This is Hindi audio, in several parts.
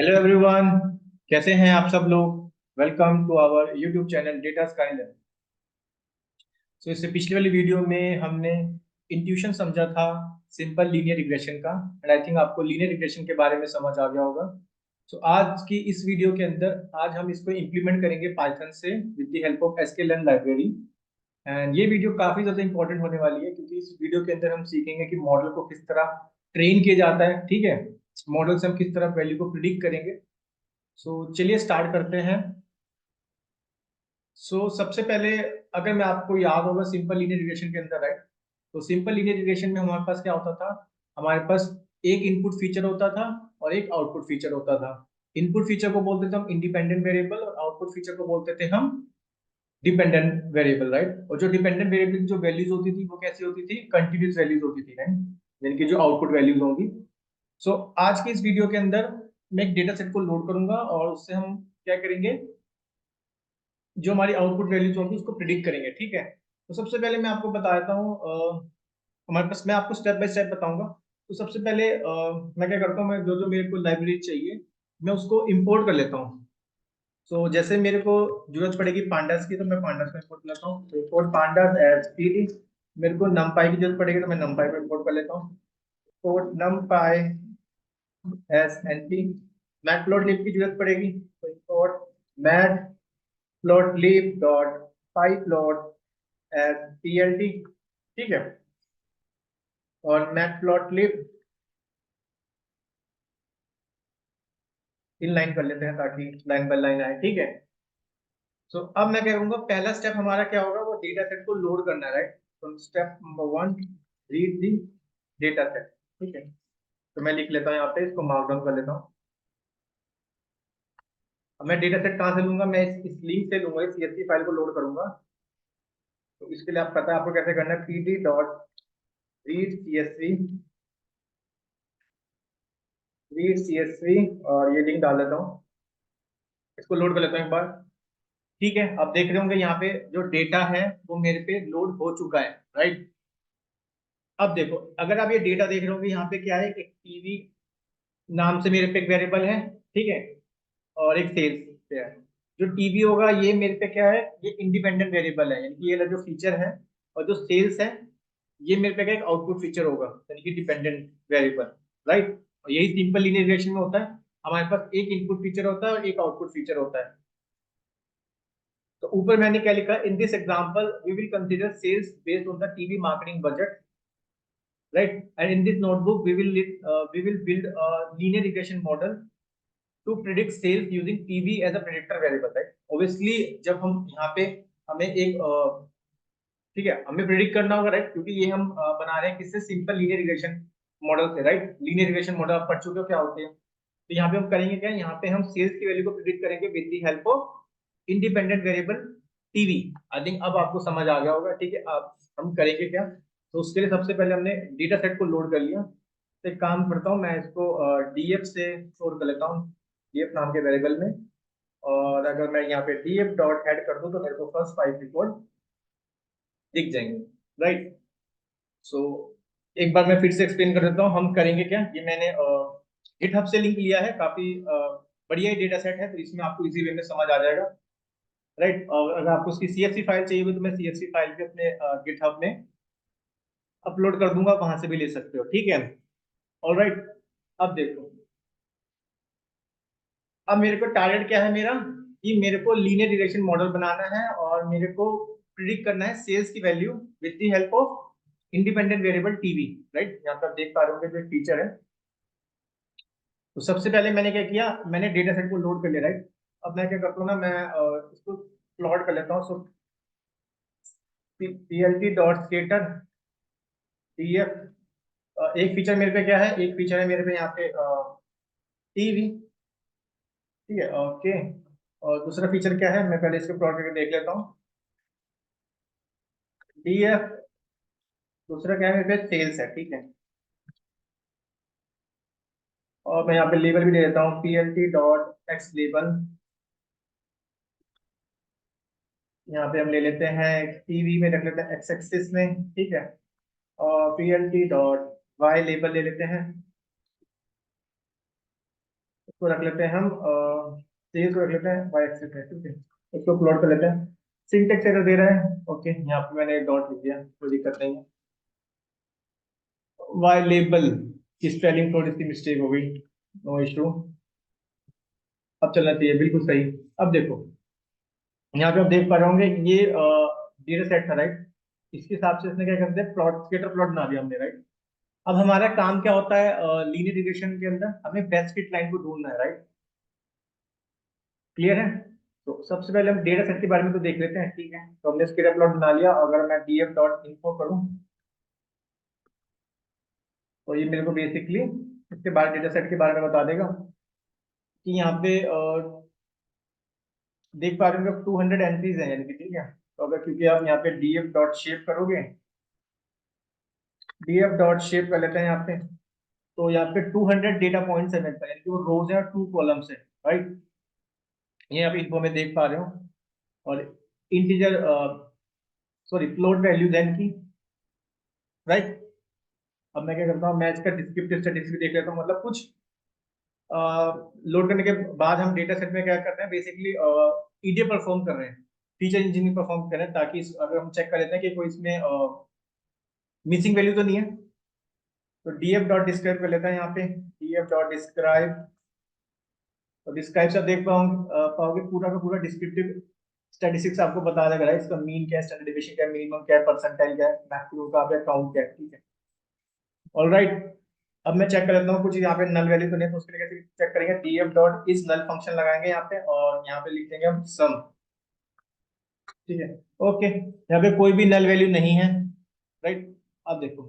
Hello everyone. कैसे हैं आप सब लोग। Welcome to our YouTube channel Data Skyler. So इससे पिछली वाली वीडियो में हमने इंट्यूशन समझा था सिंपल लीनियर रिग्रेशन का। एंड आई थिंक आपको लीनियर रिग्रेशन के बारे में समझ आ गया होगा। सो आज की इस वीडियो के अंदर आज हम इसको इम्प्लीमेंट करेंगे पाइथन से with the help of sklearn library. And ये वीडियो काफी ज्यादा इंपॉर्टेंट होने वाली है क्योंकि इस वीडियो के अंदर हम सीखेंगे कि मॉडल को किस तरह ट्रेन किया जाता है। ठीक है, मॉडल से हम किस तरह वैल्यू को प्रिडिक्ट करेंगे। चलिए स्टार्ट करते हैं। सबसे पहले अगर मैं आपको याद होगा सिंपल लीनियर रिग्रेशन के अंदर, राइट, तो सिंपल लीनियर रिग्रेशन में हमारे पास क्या होता था। हमारे पास एक इनपुट फीचर होता था और एक आउटपुट फीचर होता था। इनपुट फीचर को बोलते थे हम इंडिपेंडेंट वेरिएबल और आउटपुट फीचर को बोलते थे हम डिपेंडेंट वेरिएबल, राइट। और जो डिपेंडेंट वेरिएबल की जो वैल्यूज होती थी वो कैसी होती थी, कंटिन्यूस वैल्यूज होती थी, राइट, यानी कि जो आउटपुट वैल्यूज होंगी। आज के इस वीडियो के अंदर मैं एक डेटा सेट को लोड करूंगा और उससे हम क्या करेंगे, जो हमारी आउटपुट वैल्यूज होगी उसको प्रिडिक्ट करेंगे। ठीक है, तो सबसे पहले मैं आपको बता देता हूँ हमारे पास, मैं आपको स्टेप बाय स्टेप बताऊंगा। तो सबसे पहले मैं क्या करता हूँ, मैं जो जो मेरे को लाइब्रेरी चाहिए मैं उसको इंपोर्ट कर लेता हूँ। जैसे मेरे को जरूरत पड़ेगी पांडास की तो मैं पांडास में इंपोर्ट लेता हूँ, तो इंपोर्ट पांडास एज पीडी। मेरे को नमपाई की जरूरत पड़ेगी तो मैं नमपाई को इंपोर्ट कर लेता हूँ, import NumPy as np. Matplotlib की जरूरत पड़ेगी तो import matplotlib dot pyplot as plt। ठीक है, और मैटप्लॉटलिब इनलाइन कर लेते हैं ताकि लाइन बाय लाइन आए। ठीक है, अब मैं क्या करूंगा, पहला स्टेप हमारा क्या होगा, वो डेटा सेट को लोड करना है, राइट। तो step number 1, read the data set. ठीक है, तो मैं लिख लेता हूँ यहाँ पे, इसको मार्क डाउन कर लेता हूँ। अब मैं डेटा सेट कहाँ से लूंगा, मैं इस लिंक से लूंगा, इस CSV फाइल को लोड करूंगा। तो इसके लिए आप पता है आपको कैसे करना है, pd dot read csv, read csv, और ये लिंक डाल देता हूँ। इसको लोड कर लेता हूँ एक बार। ठीक है, अब देख रहे होंगे यहाँ पे जो डेटा है वो मेरे पे लोड हो चुका है, राइट। अब देखो, अगर आप ये डेटा देख रहे होंगे यहाँ पे क्या है, एक टीवी नाम से मेरे पे एक वेरिएबल है। ठीक है, और एक सेल्स पे है। जो टीवी होगा ये मेरे पे क्या है, ये इंडिपेंडेंट वेरिएबल है, यानी कि ये वाला जो फीचर है। और जो सेल्स है ये मेरे पे क्या एक आउटपुट फीचर होगा, यानी कि डिपेंडेंट वेरिएबल, राइट। और यही सिंपल लीनियर रिग्रेशन में होता है, हमारे पास एक इनपुट फीचर होता है और एक आउटपुट फीचर होता है। तो ऊपर मैंने क्या लिखा, in this example we will consider sales based on the TV marketing budget, right, and in this notebook we will build a linear regression model to predict sales using PV as a predictor variable, right। obviously जब हम यहाँ पे हमें एक ठीक है, हमें प्रिडिक्ट करना होगा, राइट, क्योंकि ये हम बना रहे हैं किससे, सिंपल लीनियर रिग्रेशन मॉडल से, राइट। लीनियर रिग्रेशन मॉडल आप पढ़ चुके हो क्या होते हैं। तो यहाँ पे हम करेंगे क्या, यहाँ पे हम सेल्स की वैल्यू को प्रिडिक्ट करेंगे with the help of independent variable TV. I think अब आपको समझ आ गया होगा। ठीक है, आप हम करेंगे क्या, तो उसके लिए सबसे पहले हमने डेटा सेट को लोड कर लिया। तो एक काम करता हूँ, मैं इसको डीएफ से स्टोर कर लेता हूँ, डीएफ नाम के वेरिएबल में। और अगर मैं यहाँ पे डीएफ डॉट ऐड कर दूँ तो मेरे को फर्स्ट 5 रिकॉर्ड दिख जाएंगे, राइट। सो एक बार मैं फिर से एक्सप्लेन कर देता हूँ हम करेंगे क्या। ये मैंने गिटहब से लिंक लिया है, काफी बढ़िया डेटा सेट है, तो इसमें आपको इजी वे में समझ आ जाएगा, राइट। और अगर आपको उसकी CSV फाइल चाहिए हो तो मैं CSV फाइल भी अपने गिटहब में अपलोड कर दूंगा, वहां से भी ले सकते हो। ठीक है, ऑलराइट। अब देखो, अब मेरे को टारगेट क्या है मेरा, कि मेरे को लीनियर रिग्रेशन मॉडल बनाना है और मेरे को प्रिडिक्ट करना है सेल्स की value with the help of independent variable TV, right. यहाँ पर आप देख पा रहे होंगे जो फीचर है। तो सबसे पहले मैंने क्या किया, मैंने डेटा सेट को लोड कर लिया, राइट। अब मैं क्या करता हूँ ना, मैं इसको प्लॉट कर लेता हूँ। plt डॉट स्केटर df, एक फीचर मेरे पे क्या है, एक फीचर है मेरे पे यहाँ पे टीवी। ठीक है, ओके। और दूसरा फीचर क्या है, मैं पहले इसको प्लॉट करके देख लेता हूँ, df। दूसरा क्या है मेरे पे, सेल्स है। ठीक है, और मैं यहाँ पे लेबल भी दे देता हूँ, plt डॉट एक्स लेबल। यहाँ पे हम ले लेते हैं टीवी में, रख लेते हैं एक्स एक्सिस में। ठीक है, और plt डॉट वाई लेबल ले लेते हैं। तो रख लेते हैं हम सेल्स को रख लेते हैं वाई एक्सिस है, ठीक है। इसको प्लॉट कर लेते हैं। सिंटेक्स एरर दे रहा है, ओके, यहाँ पे मैंने डॉट लिख दिया, कोई दिक्कत नहीं है। वाई लेबल की स्पेलिंग थोड़ी सी मिस्टेक हो गई, नो इशू, अब चलना चाहिए, बिल्कुल सही। अब देखो, यहाँ पे आप देख पा रहे होंगे, ये डेटा सेट था, राइट। इसके हिसाब से इसने क्या कर दिया, प्लॉट, स्कैटर प्लॉट बना दिया हमने, राइट। अब हमारा काम क्या होता है लीनियर रिग्रेशन के अंदर, हमें बेस्ट फिट लाइन को ढूंढना है, राइट। क्लियर है। तो सबसे पहले हम डेटा सेट के बारे में तो देख लेते हैं, ठीक है। तो हमने स्कैटर प्लॉट बना लिया, अगर मैं df डॉट इन्फो करूँ तो ये मेरे को बेसिकली इसके बारे, डेटा सेट के बारे में बता देगा कि यहाँ पे देख पा रहे हो 200 एंट्रीज हैं, यानी कि, ठीक है। तो अगर, क्योंकि आप यहाँ पे df डॉट शेप करोगे, df डॉट शेप कर लेते हैं यहाँ पे, तो यहाँ पे 200 डेटा पॉइंट्स है मेरे पास, यानी कि वो रोज है और 2 कॉलम्स है, राइट। ये आप इन्फो में देख पा रहे हो। और इंटीजर, सॉरी, फ्लोट वैल्यूज है इनकी, राइट। अब मैं क्या करता हूँ, मैं इसका डिस्क्रिप्टिव स्टैटिस्टिक्स भी देख लेता हूँ, मतलब कुछ लोड करने के बाद हम डेटा सेट में क्या करते हैं, बेसिकली ईडीए परफॉर्म कर रहे हैं, फीचर इंजीनियरिंग परफॉर्म कर रहे हैं, ताकि अगर हम चेक कर लेते हैं कि कोई इसमें मिसिंग वैल्यू तो नहीं है। तो df डॉट डिस्क्राइब कर लेता है यहाँ पे, df डॉट डिस्क्राइब। तो डिस्क्राइब से आप देख पाओगे पूरा का पूरा डिस्क्रिप्टिव स्टैटिस्टिक्स आपको बता देगा, राइट। इसका मीन क्या है, स्टैंडर्ड डिविएशन क्या है, मिनिमम क्या है, परसेंटाइल क्या है, मैक्सिमम का आपका काउंट क्या है, ठीक है। ऑलराइट। अब मैं चेक कर लेता हूँ कुछ यहाँ पे नल वैल्यू तो नहीं है, तो उसके लिए कैसे चेक करेंगे, df डॉट इस नल फंक्शन लगाएंगे यहाँ पे, और यहाँ पे लिख देंगे हम सम, ठीक है। ओके, यहाँ पे कोई भी नल वैल्यू नहीं है, राइट। अब देखो,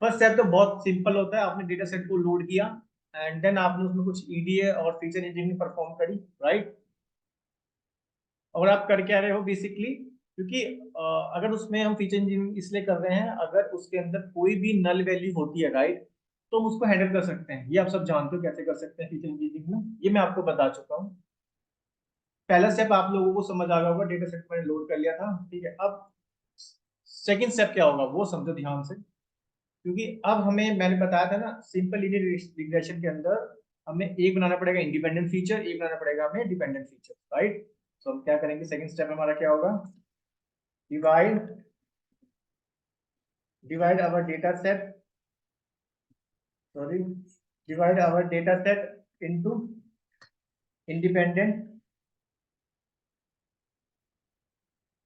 फर्स्ट स्टेप तो बहुत सिंपल होता है, आपने डेटा सेट को लोड किया एंड देन आपने उसमें कुछ ईडीए और फीचर इंजीनियरिंग परफॉर्म करी, राइट। और आप कर क्या रहे हो बेसिकली, क्योंकि अगर उसमें हम फीचर इंजीनियरिंग इसलिए कर रहे हैं, अगर उसके अंदर कोई भी नल वैल्यू होती है, राइट, तो हम उसको हैंडल कर सकते हैं। ये आप सब जानते हो कैसे कर सकते हैं फीचर इंजीनियरिंग में, ये मैं आपको बता चुका हूँ। पहला स्टेप आप लोगों को समझ आ गया होगा, डेटा सेट मैंने लोड कर लिया था, ठीक है। अब सेकंड स्टेप क्या होगा वो समझो ध्यान से, क्योंकि अब हमें, मैंने बताया था ना, सिंपल लीनियर रिग्रेशन के अंदर हमें एक बनाना पड़ेगा इंडिपेंडेंट फीचर, एक बनाना पड़ेगा हमें डिपेंडेंट फीचर, राइट। तो हम क्या करेंगे, सेकंड स्टेप हमारा क्या होगा, divide divide our data set, sorry, divide our data set into independent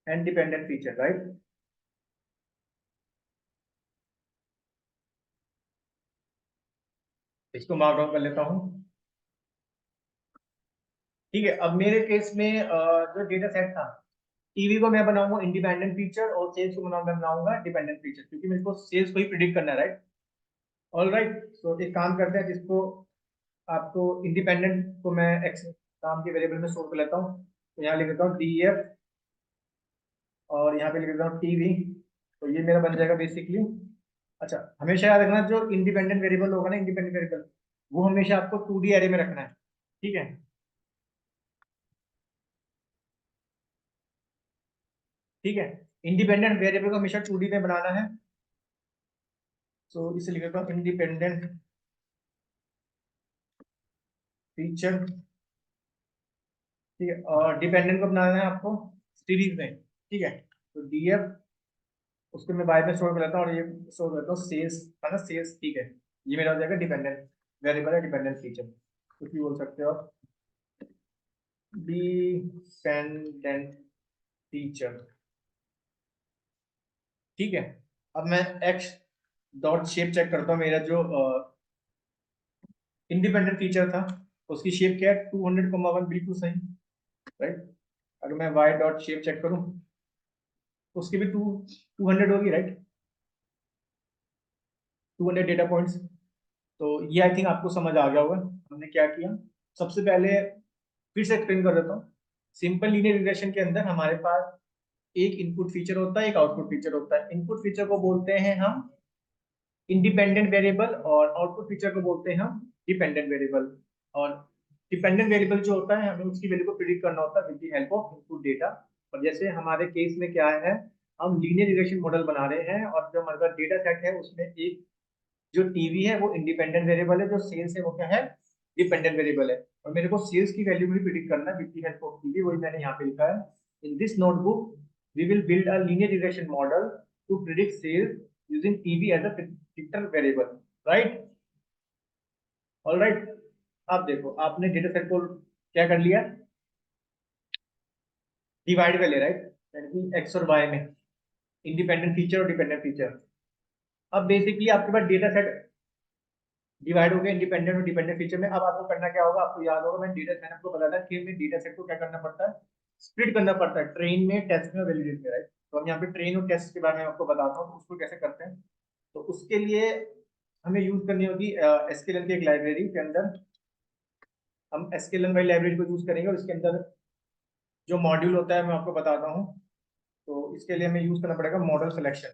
and dependent feature, right. इसको मार्क डाउन कर लेता हूँ, ठीक है। अब मेरे केस में जो डेटा सेट था, टीवी को मैं बनाऊंगा इंडिपेंडेंट फीचर और सेल्स को मैं बनाऊंगा डिपेंडेंट फीचर, क्योंकि मेरे को सेल्स को ही प्रिडिक्ट करना है, राइट। ऑल राइट, तो एक काम करते हैं, जिसको आपको इंडिपेंडेंट को मैं एक्स नाम के वेरिएबल में स्टोर कर लेता हूँ। तो यहाँ लिख देता हूँ df, और यहाँ पे लिख देता हूँ tv। तो ये मेरा बन जाएगा बेसिकली, अच्छा, हमेशा याद रखना, जो इंडिपेंडेंट वेरिएबल होगा ना, इंडिपेंडेंट वेरिएबल, वो हमेशा आपको 2D एरे में रखना है, ठीक है। ठीक है, इंडिपेंडेंट वेरिएबल को हमेशा 2D में बनाना है। तो इसे लिख देता हूँ इंडिपेंडेंट फीचर, ठीक है। और डिपेंडेंट को बनाना है आपको सीरीज में, ठीक है। तो df, उसको मैं बाय में स्टोर कर लेता हूँ, और ये स्टोर करता हूँ सेल्स, है ना, सेल्स, ठीक है। ये मेरा हो जाएगा डिपेंडेंट वेरिएबल है, डिपेंडेंट फीचर, कुछ भी बोल सकते हो आप, डिपेंडेंट फीचर, ठीक है। अब मैं x डॉट शेप चेक करता हूँ, मेरा जो इंडिपेंडेंट फीचर था उसकी शेप क्या है, 200,1, बिल्कुल सही, राइट। अगर मैं y डॉट शेप चेक करूँ तो उसकी भी 200 होगी, राइट, 200 डेटा पॉइंट्स। तो ये आई थिंक आपको समझ आ गया होगा हमने क्या किया। सबसे पहले फिर से एक्सप्लेन कर देता हूँ, सिंपल लीनियर रिग्रेशन के अंदर हमारे पास एक इनपुट फीचर होता है, एक आउटपुट फीचर होता है। इनपुट फीचर को बोलते हैं हम इंडिपेंडेंट वेरिएबल, और आउटपुट फीचर को बोलते हैं हम डिपेंडेंट वेरिएबल। और डिपेंडेंट वेरिएबल जो होता है, हमें उसकी वैल्यू को प्रिडिक्ट करना होता है with the help of input data. और जैसे हमारे केस में क्या है, हम लीनियर रिग्रेशन मॉडल बना रहे हैं, और जो हमारे पास डेटा सेट है उसमें एक जो टीवी है वो इंडिपेंडेंट वेरिएबल है, जो सेल्स है वो क्या है, डिपेंडेंट वेरिएबल है, और मेरे को सेल्स की वैल्यू भी प्रिडिक्ट करना है with the help of PV, वही मैंने यहाँ पे लिखा है। In this notebook we will build a linear regression model to predict sales using PV as a predictor variable, right. Alright, अब देखो आपने डेटा सेट को क्या कर लिया, डिवाइड कर लिया, राइट, यानी कि एक्स और वाई में इंडिपेंडेंट फीचर और डिपेंडेंट फीचर। अब बेसिकली आपके पास डेटा सेट डिवाइड हो गया इंडिपेंडेंट और डिपेंडेंट फीचर में। अब आपको करना क्या होगा, आपको याद होगा मैंने आपको बताया था कि में डेटा सेट को क्या करना पड़ता है, स्प्लिट करना पड़ता है, ट्रेन में, टेस्ट में और वैलिडेट में, राइट। तो हम यहाँ पे ट्रेन और टेस्ट के बारे में आपको बताता हूँ, तो उसको कैसे करते हैं। तो उसके लिए हमें यूज करनी होगी एसक्यूएल की एक लाइब्रेरी के अंदर, हम एसक्यूएल वाली लाइब्रेरी को यूज करेंगे, और इसके अंदर जो मॉड्यूल होता है मैं आपको बताता हूँ। तो इसके लिए हमें यूज करना पड़ेगा मॉडल सिलेक्शन,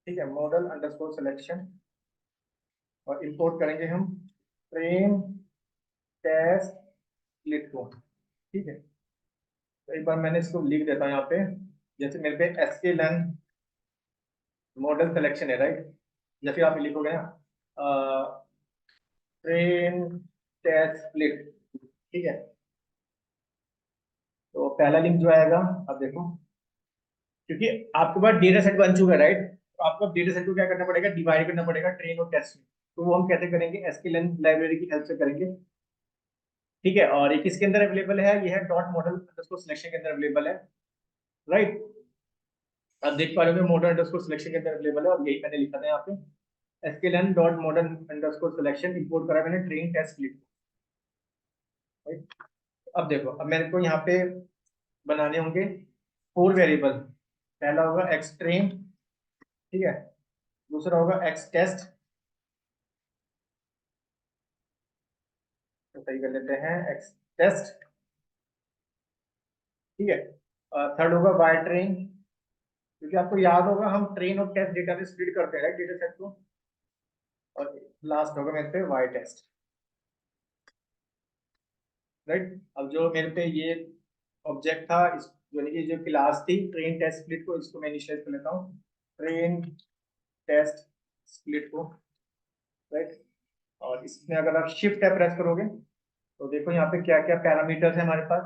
ठीक है, मॉडल अंडरस्कोर सिलेक्शन, और इंपोर्ट करेंगे हम ट्रेन टेस्ट स्प्लिट को, ठीक है। तो एक बार मैंने इसको लिख देता हूँ यहाँ पे, जैसे मेरे पे एसक्यूएल मॉडल सिलेक्शन है, राइट, या फिर आप लिखोगे ना ट्रेन टेस्ट स्प्लिट, ठीक है। तो पहला लिंक जो आएगा, अब देखो, क्योंकि आपके पास डेटा सेट बन चुका है, राइट, तो आपको डेटा सेट को क्या करना पड़ेगा, डिवाइड करना पड़ेगा ट्रेन और टेस्ट में। तो वो हम कैसे करेंगे, एसक्यूएल लाइब्रेरी की हेल्प से करेंगे, ठीक है। और एक इसके अंदर अवेलेबल है, ये है डॉट मॉडल अंडरस्कोर सिलेक्शन के अंदर अवेलेबल है, राइट। आप देख पा रहे हो मॉडल अंडरस्कोर सिलेक्शन के अंदर अवेलेबल है, और यही मैंने लिखा था यहाँ पे, SQL dot model underscore selection import करा मैंने ट्रेन टेस्ट स्प्लिट, राइट। अब देखो, अब मेरे को यहाँ पे बनाने होंगे 4 वेरिएबल। पहला होगा एक्स ट्रेन, ठीक है, दूसरा होगा एक्स टेस्ट, तो सही कर लेते हैं एक्स टेस्ट, ठीक है। थर्ड होगा वाई ट्रेन, क्योंकि आपको याद होगा हम ट्रेन और टेस्ट डेटा में स्प्लिट करते हैं, राइट, डेटा सेट को। और लास्ट होगा मेरे पे वाई टेस्ट, राइट। अब जो मेरे पे ये ऑब्जेक्ट था, इस यानी कि जो क्लास थी ट्रेन टेस्ट स्प्लिट को, इसको मैं इनिशियलाइज कर लेता हूँ, ट्रेन टेस्ट स्प्लिट को, राइट। और इसमें अगर आप शिफ्ट है प्रेस करोगे, तो देखो यहाँ पे क्या क्या पैरामीटर्स है हमारे पास।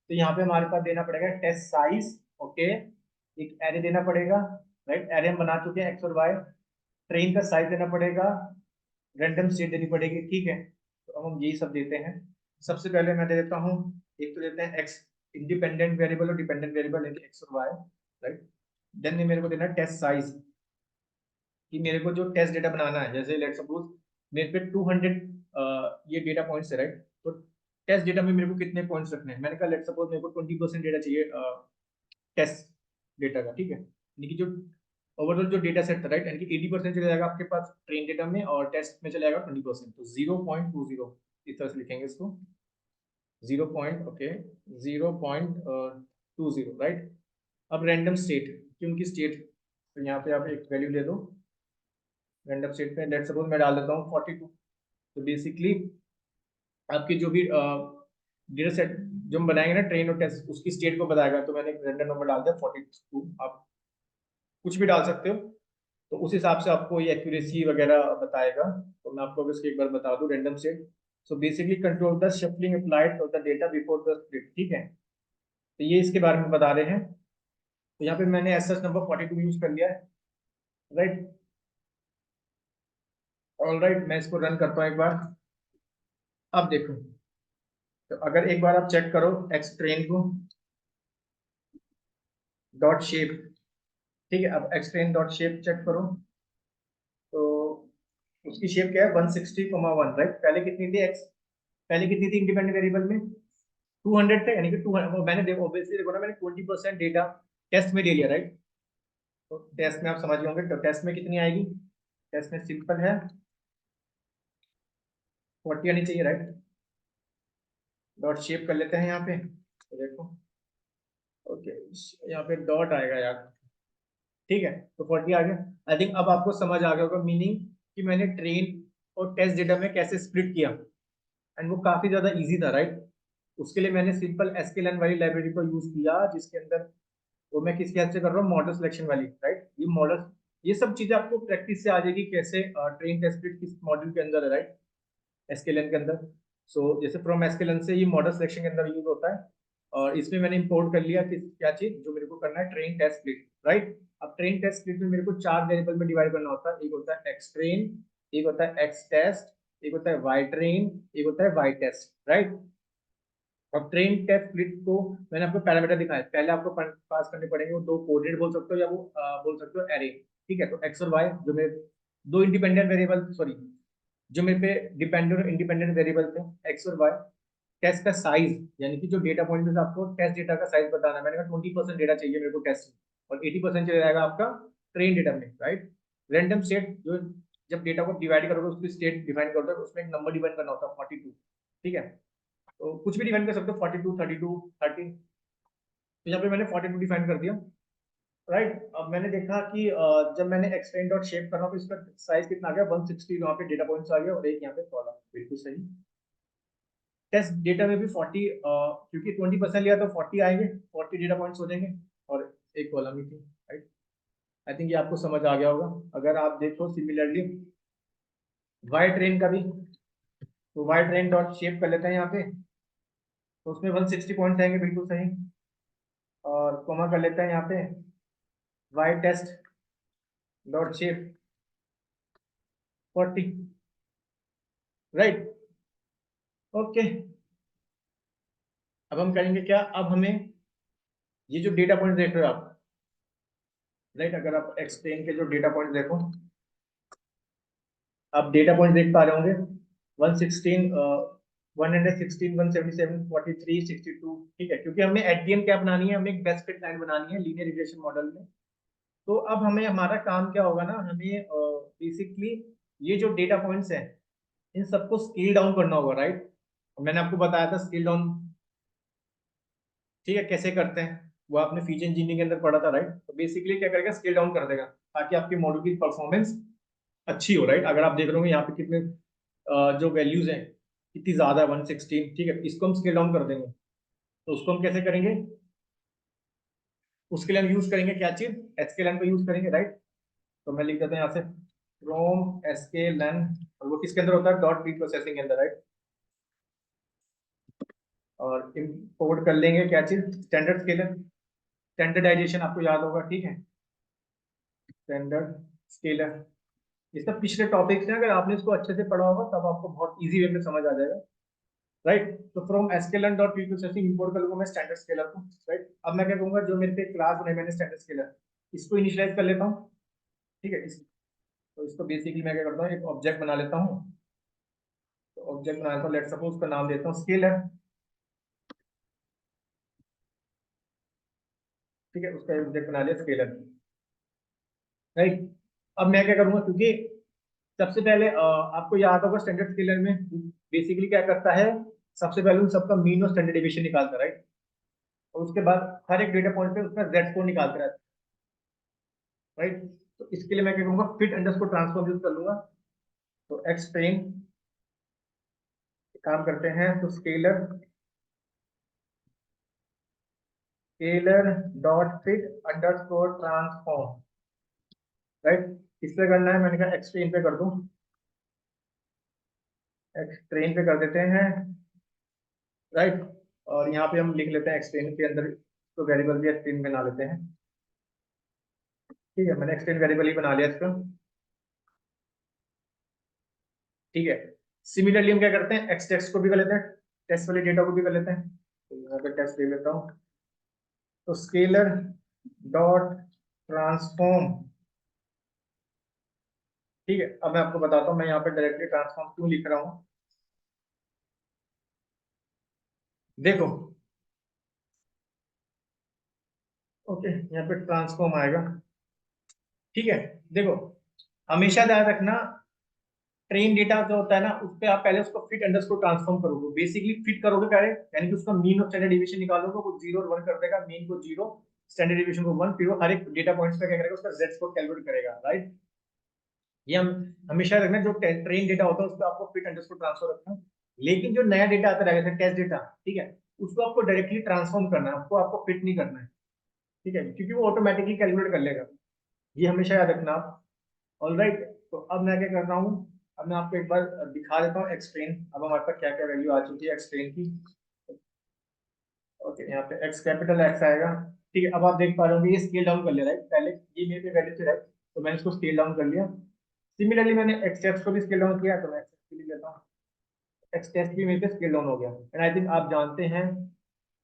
तो यहाँ पे हमारे पास देना पड़ेगा टेस्ट साइज, ओके, एक एरे देना पड़ेगा, राइट, एरे हम बना चुके हैं एक्स और वाई। ट्रेन का साइज देना पड़ेगा, रैंडम स्टेट देनी पड़ेगी, ठीक है। तो अब हम यही सब देते हैं। सबसे पहले मैं दे देता हूँ, एक तो देते हैं एक्स इंडिपेंडेंट वेरिएबल और डिपेंडेंट वेरिएबल, एक्स और वाई, राइट। देन मेरे को देना है टेस्ट साइज, कि मेरे को जो टेस्ट डेटा बनाना है, जैसे लेट सपोज मेरे पे 200 ये डेटा पॉइंट्स है, राइट। तो टेस्ट डेटा में मेरे को कितने पॉइंट्स रखने हैं, मैंने कहा लेट सपोज मेरे को 20% डेटा चाहिए टेस्ट डेटा का, ठीक है, यानी कि जो ओवरऑल जो डेटा सेट था, राइट, यानी कि 80% चला जाएगा आपके पास ट्रेन डेटा में, और टेस्ट में चला जाएगा 20%, तो 0.20 इस तरह से लिखेंगे इसको, 0. Okay, 0.20, right. अब रैंडम स्टेट कि उनकी स्टेट, तो यहाँ पे आप एक वैल्यू ले दो रैंडम स्टेट पे, लेट सपोज मैं डाल देता हूँ 42। तो बेसिकली आपकी जो भी डेटा सेट जो हम बनाएंगे ना ट्रेन और टेस्ट, उसकी स्टेट को बताएगा। तो मैंने एक रैंडम नंबर डाल दिया 42, आप कुछ भी डाल सकते हो, तो उस हिसाब से आपको ये एक्यूरेसी वगैरह बताएगा। तो मैं आपको इसको एक बार बता दूं random state. So basically control the shuffling applied of the data before the split, ठीक है। तो ये इसके बारे में बता रहे हैं। तो यहाँ पे मैंने एसएस नंबर 42 यूज कर लिया है, राइट। ऑल राइट, मैं इसको रन करता हूँ एक बार। अब देखो, तो अगर एक बार आप चेक करो एक्स ट्रेन को डॉट शेप, ठीक है, अब X train dot shape check करो, तो उसकी शेप क्या है 160,1, राइट। पहले कितनी थी एक्स, पहले कितनी थी इंडिपेंडेंट वेरिएबल में 200 थे, यानी कि 200 मैंने देखो ऑब्वियसली देखो ना, मैंने 20% डेटा टेस्ट में ले लिया, राइट। तो टेस्ट में आप समझ गए होंगे, तो टेस्ट में कितनी आएगी, टेस्ट में सिंपल है 40 आनी चाहिए, राइट। डॉट शेप कर लेते हैं यहाँ पे, तो देखो, ओके, यहाँ पे डॉट आएगा यार, ठीक है, तो 40 आ गया। आई थिंक अब आपको समझ आ गया होगा मीनिंग कि मैंने ट्रेन और टेस्ट डेटा में कैसे स्प्लिट किया, एंड वो काफी ज्यादा इजी था, राइट। उसके लिए मैंने सिंपल एसक्यूएल वाली लाइब्रेरी को यूज किया, जिसके अंदर वो मैं किसकी हेल्प से कर रहा हूँ, मॉडल सिलेक्शन वाली, राइट। ये मॉडल, ये सब चीजें आपको प्रैक्टिस से आ जाएगी कैसे ट्रेन टेस्ट स्प्लिट किस मॉड्यूल के अंदर है, राइट, एसक्यूएल के अंदर। सो जैसे फ्रॉम एसक्यूएल से ये मॉडल सिलेक्शन के अंदर यूज होता है, और इसमें मैंने इंपोर्ट कर लिया कि क्या चीज जो मेरे को करना है, ट्रेन टेस्ट स्प्लिट, राइट। अब ट्रेन टेस्ट स्प्लिट में मेरे को 4 वेरिएबल में डिवाइड करना होता है। एक होता है एक्स ट्रेन, एक होता है एक्स टेस्ट, एक होता है वाई ट्रेन, एक होता है वाई टेस्ट, राइट। अब ट्रेन टेस्ट स्प्लिट को मैंने आपको पैरामीटर दिखाया, पहले आपको पास करने पड़ेंगे, वो 2 कोडेड बोल सकते हो या वो बोल सकते हो एरे, ठीक है। तो एक्स और वाई जो मेरे 2 इंडिपेंडेंट वेरिएबल, सॉरी जो मेरे पे डिपेंडेंट और इंडिपेंडेंट वेरिएबल थे, एक्स और वाई। टेस्ट का साइज, यानी कि जो डेटा पॉइंट में से आपको टेस्ट डेटा का साइज बताना है, मैंने कहा 20% डेटा चाहिए मेरे को टेस्ट में, और 80% चले जाएगा आपका ट्रेन डेटा में, राइट। रैंडम स्टेट, जो जब डेटा को डिवाइड करोगे उसकी स्टेट डिफाइन करोगे, उसमें एक नंबर डिफाइन करना होता है 42, ठीक है। तो कुछ भी डिफाइन कर सकते हो, 42, 32, 30। तो यहाँ पे मैंने 42 डिफाइन कर दिया, राइट। अब मैंने देखा कि जब मैंने एक्सटेंड डॉट शेप करना तो इसका साइज कितना आ गया, 160 वहाँ पे डेटा पॉइंट्स आ गया, और एक यहाँ पे कॉलम, बिल्कुल सही। टेस्ट डेटा में भी 40, क्योंकि 20% लिया तो 40 आएंगे, 40 डेटा पॉइंट्स हो जाएंगे, और एक कॉलम ही थी, राइट। आई थिंक ये आपको समझ आ गया होगा। अगर आप देखो सिमिलरली वाई ट्रेन का भी, तो वाई ट्रेन डॉट शेप कर लेते हैं यहाँ पे, तो उसमें 160 पॉइंट्स आएंगे, बिल्कुल सही। और कोमा कर लेते हैं यहाँ पे Y test dot shape 40, right. Okay, अब हम करेंगे क्या, अब हमें ये जो डेटा पॉइंट देख रहे हो आप, राइट, अगर आप एक्सटेंड के जो डेटा पॉइंट देखो, आप डेटा पॉइंट देख पा रहे होंगे 116, 116, 177, 43, 62, ठीक है। क्योंकि हमें एट दी एंड क्या बनानी है, हमें एक बेस्ट फिट लाइन बनानी है लीनियर रिग्रेशन मॉडल में। तो अब हमें हमारा काम क्या होगा ना, हमें बेसिकली ये जो डेटा पॉइंट्स हैं इन सबको स्केल डाउन करना होगा, राइट। मैंने आपको बताया था स्केल डाउन, ठीक है, कैसे करते हैं, वो आपने फीचर इंजीनियरिंग के अंदर पढ़ा था, राइट। तो बेसिकली क्या करेगा, स्केल डाउन कर देगा ताकि आपके मॉडल की परफॉर्मेंस अच्छी हो, राइट। अगर आप देख रहे हो यहाँ पे कितने जो वैल्यूज हैं कितनी ज्यादा है, 116, ठीक है, इसको हम स्केल डाउन कर देंगे। तो उसको हम कैसे करेंगे, उसके लिए हम यूज करेंगे क्या चीज, एसकेएलएन को यूज करेंगे, राइट। तो मैं लिख देता हूँ यहाँ से फ्रॉम एसकेएलएन, और वो किसके अंदर होता है, डॉट प्री प्रोसेसिंग के अंदर, राइट। और इंपोर्ट कर लेंगे क्या चीज, स्टैंडर्ड स्केलर, स्टैंडर्डाइजेशन आपको याद होगा, ठीक है, स्टैंडर्ड स्केलर। ये सब पिछले टॉपिक्स हैं, अगर आपने इसको अच्छे से पढ़ा होगा तब आपको बहुत इजी वे में समझ आ जाएगा, राइट। तो from sklearn dot preprocessing import कर लूंगा मैं स्टैंडर्ड स्केलर को, राइट। अब मैं क्या कहूंगा, जो मेरे पे क्लास बनाई मैंने स्टैंडर्ड स्केलर, इसको इनिशियलाइज कर लेता हूँ, ठीक है। तो इसको बेसिकली मैं क्या करता हूँ, एक ऑब्जेक्ट बना लेता हूँ। तो ऑब्जेक्ट बना लेता हूँ, लेट सपोज उसका नाम देता हूँ स्केलर, ठीक है, उसका ऑब्जेक्ट बना लिया स्केलर, राइट। अब मैं क्या करूंगा, क्योंकि सबसे पहले आपको याद होगा स्टैंडर्ड स्केलर में बेसिकली क्या करता है, सबसे पहले उन सबका मीन और स्टैंडर्ड डेविएशन निकालता है, राइट। और उसके बाद हर एक डेटा पॉइंट पे उसका जेड स्कोर निकालते रहता है, राइट। तो इसके लिए मैं क्या करूंगा, फिट अंडरस्कोर ट्रांसफॉर्म यूज कर लूंगा। तो एक्स ट्रेन काम करते हैं, तो scalar scaler dot fit underscore transform, right. किससे करना है, मैंने कहा एक्स ट्रेन पे कर दूं, एक्स ट्रेन पे कर देते हैं, राइट। और यहाँ पे हम लिख लेते हैं एक्सटेंड के अंदर, तो वेरिएबल भी एक्सटेंड बना लेते हैं, ठीक है। मैंने एक्सटेंड वेरिएबल ही बना लिया इसका, ठीक है। सिमिलरली हम क्या करते हैं, एक्स टेक्स्ट को भी कर लेते हैं, टेस्ट वाले डेटा को भी कर लेते हैं। तो यहाँ पे टेस्ट ले लेता हूँ, तो स्केलर डॉट ट्रांसफॉर्म, ठीक है। अब मैं आपको बताता हूँ मैं यहाँ पे डायरेक्टली ट्रांसफॉर्म क्यों लिख रहा हूँ, देखो, ओके, यहाँ पे ट्रांसफॉर्म आएगा, ठीक है। देखो, हमेशा ध्यान रखना, ट्रेन डेटा जो होता है ना, उस पे आप पहले उसको फिट अंडरस्कोर ट्रांसफॉर्म करोगे, बेसिकली फिट करोगे पहले, यानी कि उसका मीन और स्टैंडर्ड डिवीजन निकालोगे, वो 0 और 1 कर देगा, मीन को 0, स्टैंडर्ड डिवीजन को 1, फिर वो हर एक डेटा पॉइंट्स पे क्या करेगा, उसका जेड स्कोर कैलकुलेट करेगा, राइट। ये हम हमेशा रखना, जो ट्रेन डेटा होता है उस पर आपको फिट अंडरस्कोर ट्रांसफर रखना। लेकिन जो नया डेटा आता रहेगा, टेस्ट डेटा, ठीक है, उसको आपको डायरेक्टली ट्रांसफॉर्म करना है, उसको आपको फिट नहीं करना है, ठीक है, क्योंकि वो ऑटोमेटिकली कैलकुलेट कर लेगा, ये हमेशा याद रखना आप। ऑल राइट, तो अब मैं क्या कर रहा हूँ, अब मैं आपको एक बार दिखा देता हूँ एक्सट्रेन। अब हमारे पास क्या क्या वैल्यू आ चुकी है एक्सट्रेन की। ओके, यहाँ पे एक्स कैपिटल एक्स आएगा। ठीक है, अब आप देख पा रहे होंगे ये स्केल डाउन कर लिया, राइट। पहले ये मेरे पे वैल्यू थी, राइट, तो मैंने इसको स्केल डाउन कर लिया। सिमिलरली मैंने एक्स टेस्ट को भी स्केल डाउन किया, तो मैं एक्स टेस्ट के लिए लेता हूँ। एक्स टेस्ट भी मेरे पे स्केल डाउन हो गया। एंड आई थिंक आप जानते हैं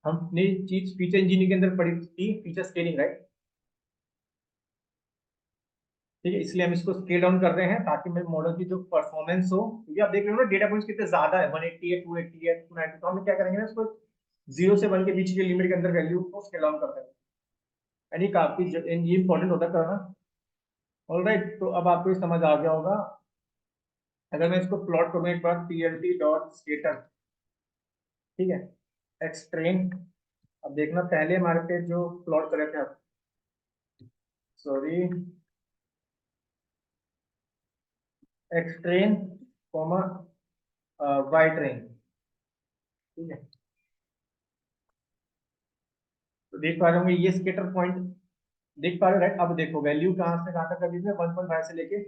हमने चीज फीचर इंजीनियरिंग के अंदर पढ़ी थी, फीचर स्केलिंग, राइट। ठीक है, इसलिए हम इसको स्केल डाउन कर रहे हैं ताकि मेरे मॉडल की जो परफॉर्मेंस हो, क्योंकि आप देख रहे हो ना डेटा पॉइंट्स कितने ज्यादा है, 180 है, 280 है, 290। तो हम क्या करेंगे ना, इसको 0 से 1 के बीच के लिमिट के अंदर वैल्यू को स्केल डाउन कर देंगे। यानी काफी ये इंपॉर्टेंट होता है करना। ऑलराइट, तो अब आपको ये समझ आ गया होगा। अगर मैं इसको प्लॉट करूँ एक बार, plt डॉट स्केटर, ठीक है, एक्सट्रेन। अब देखना पहले हमारे पे जो प्लॉट करे थे, अब sorry, X train comma Y train, ठीक है। तो देख पा रहे होंगे ये स्केटर पॉइंट, देख पा रहे हो, राइट। अब देखो वैल्यू कहाँ से कहाँ तक कर दी है, 1.5 से लेके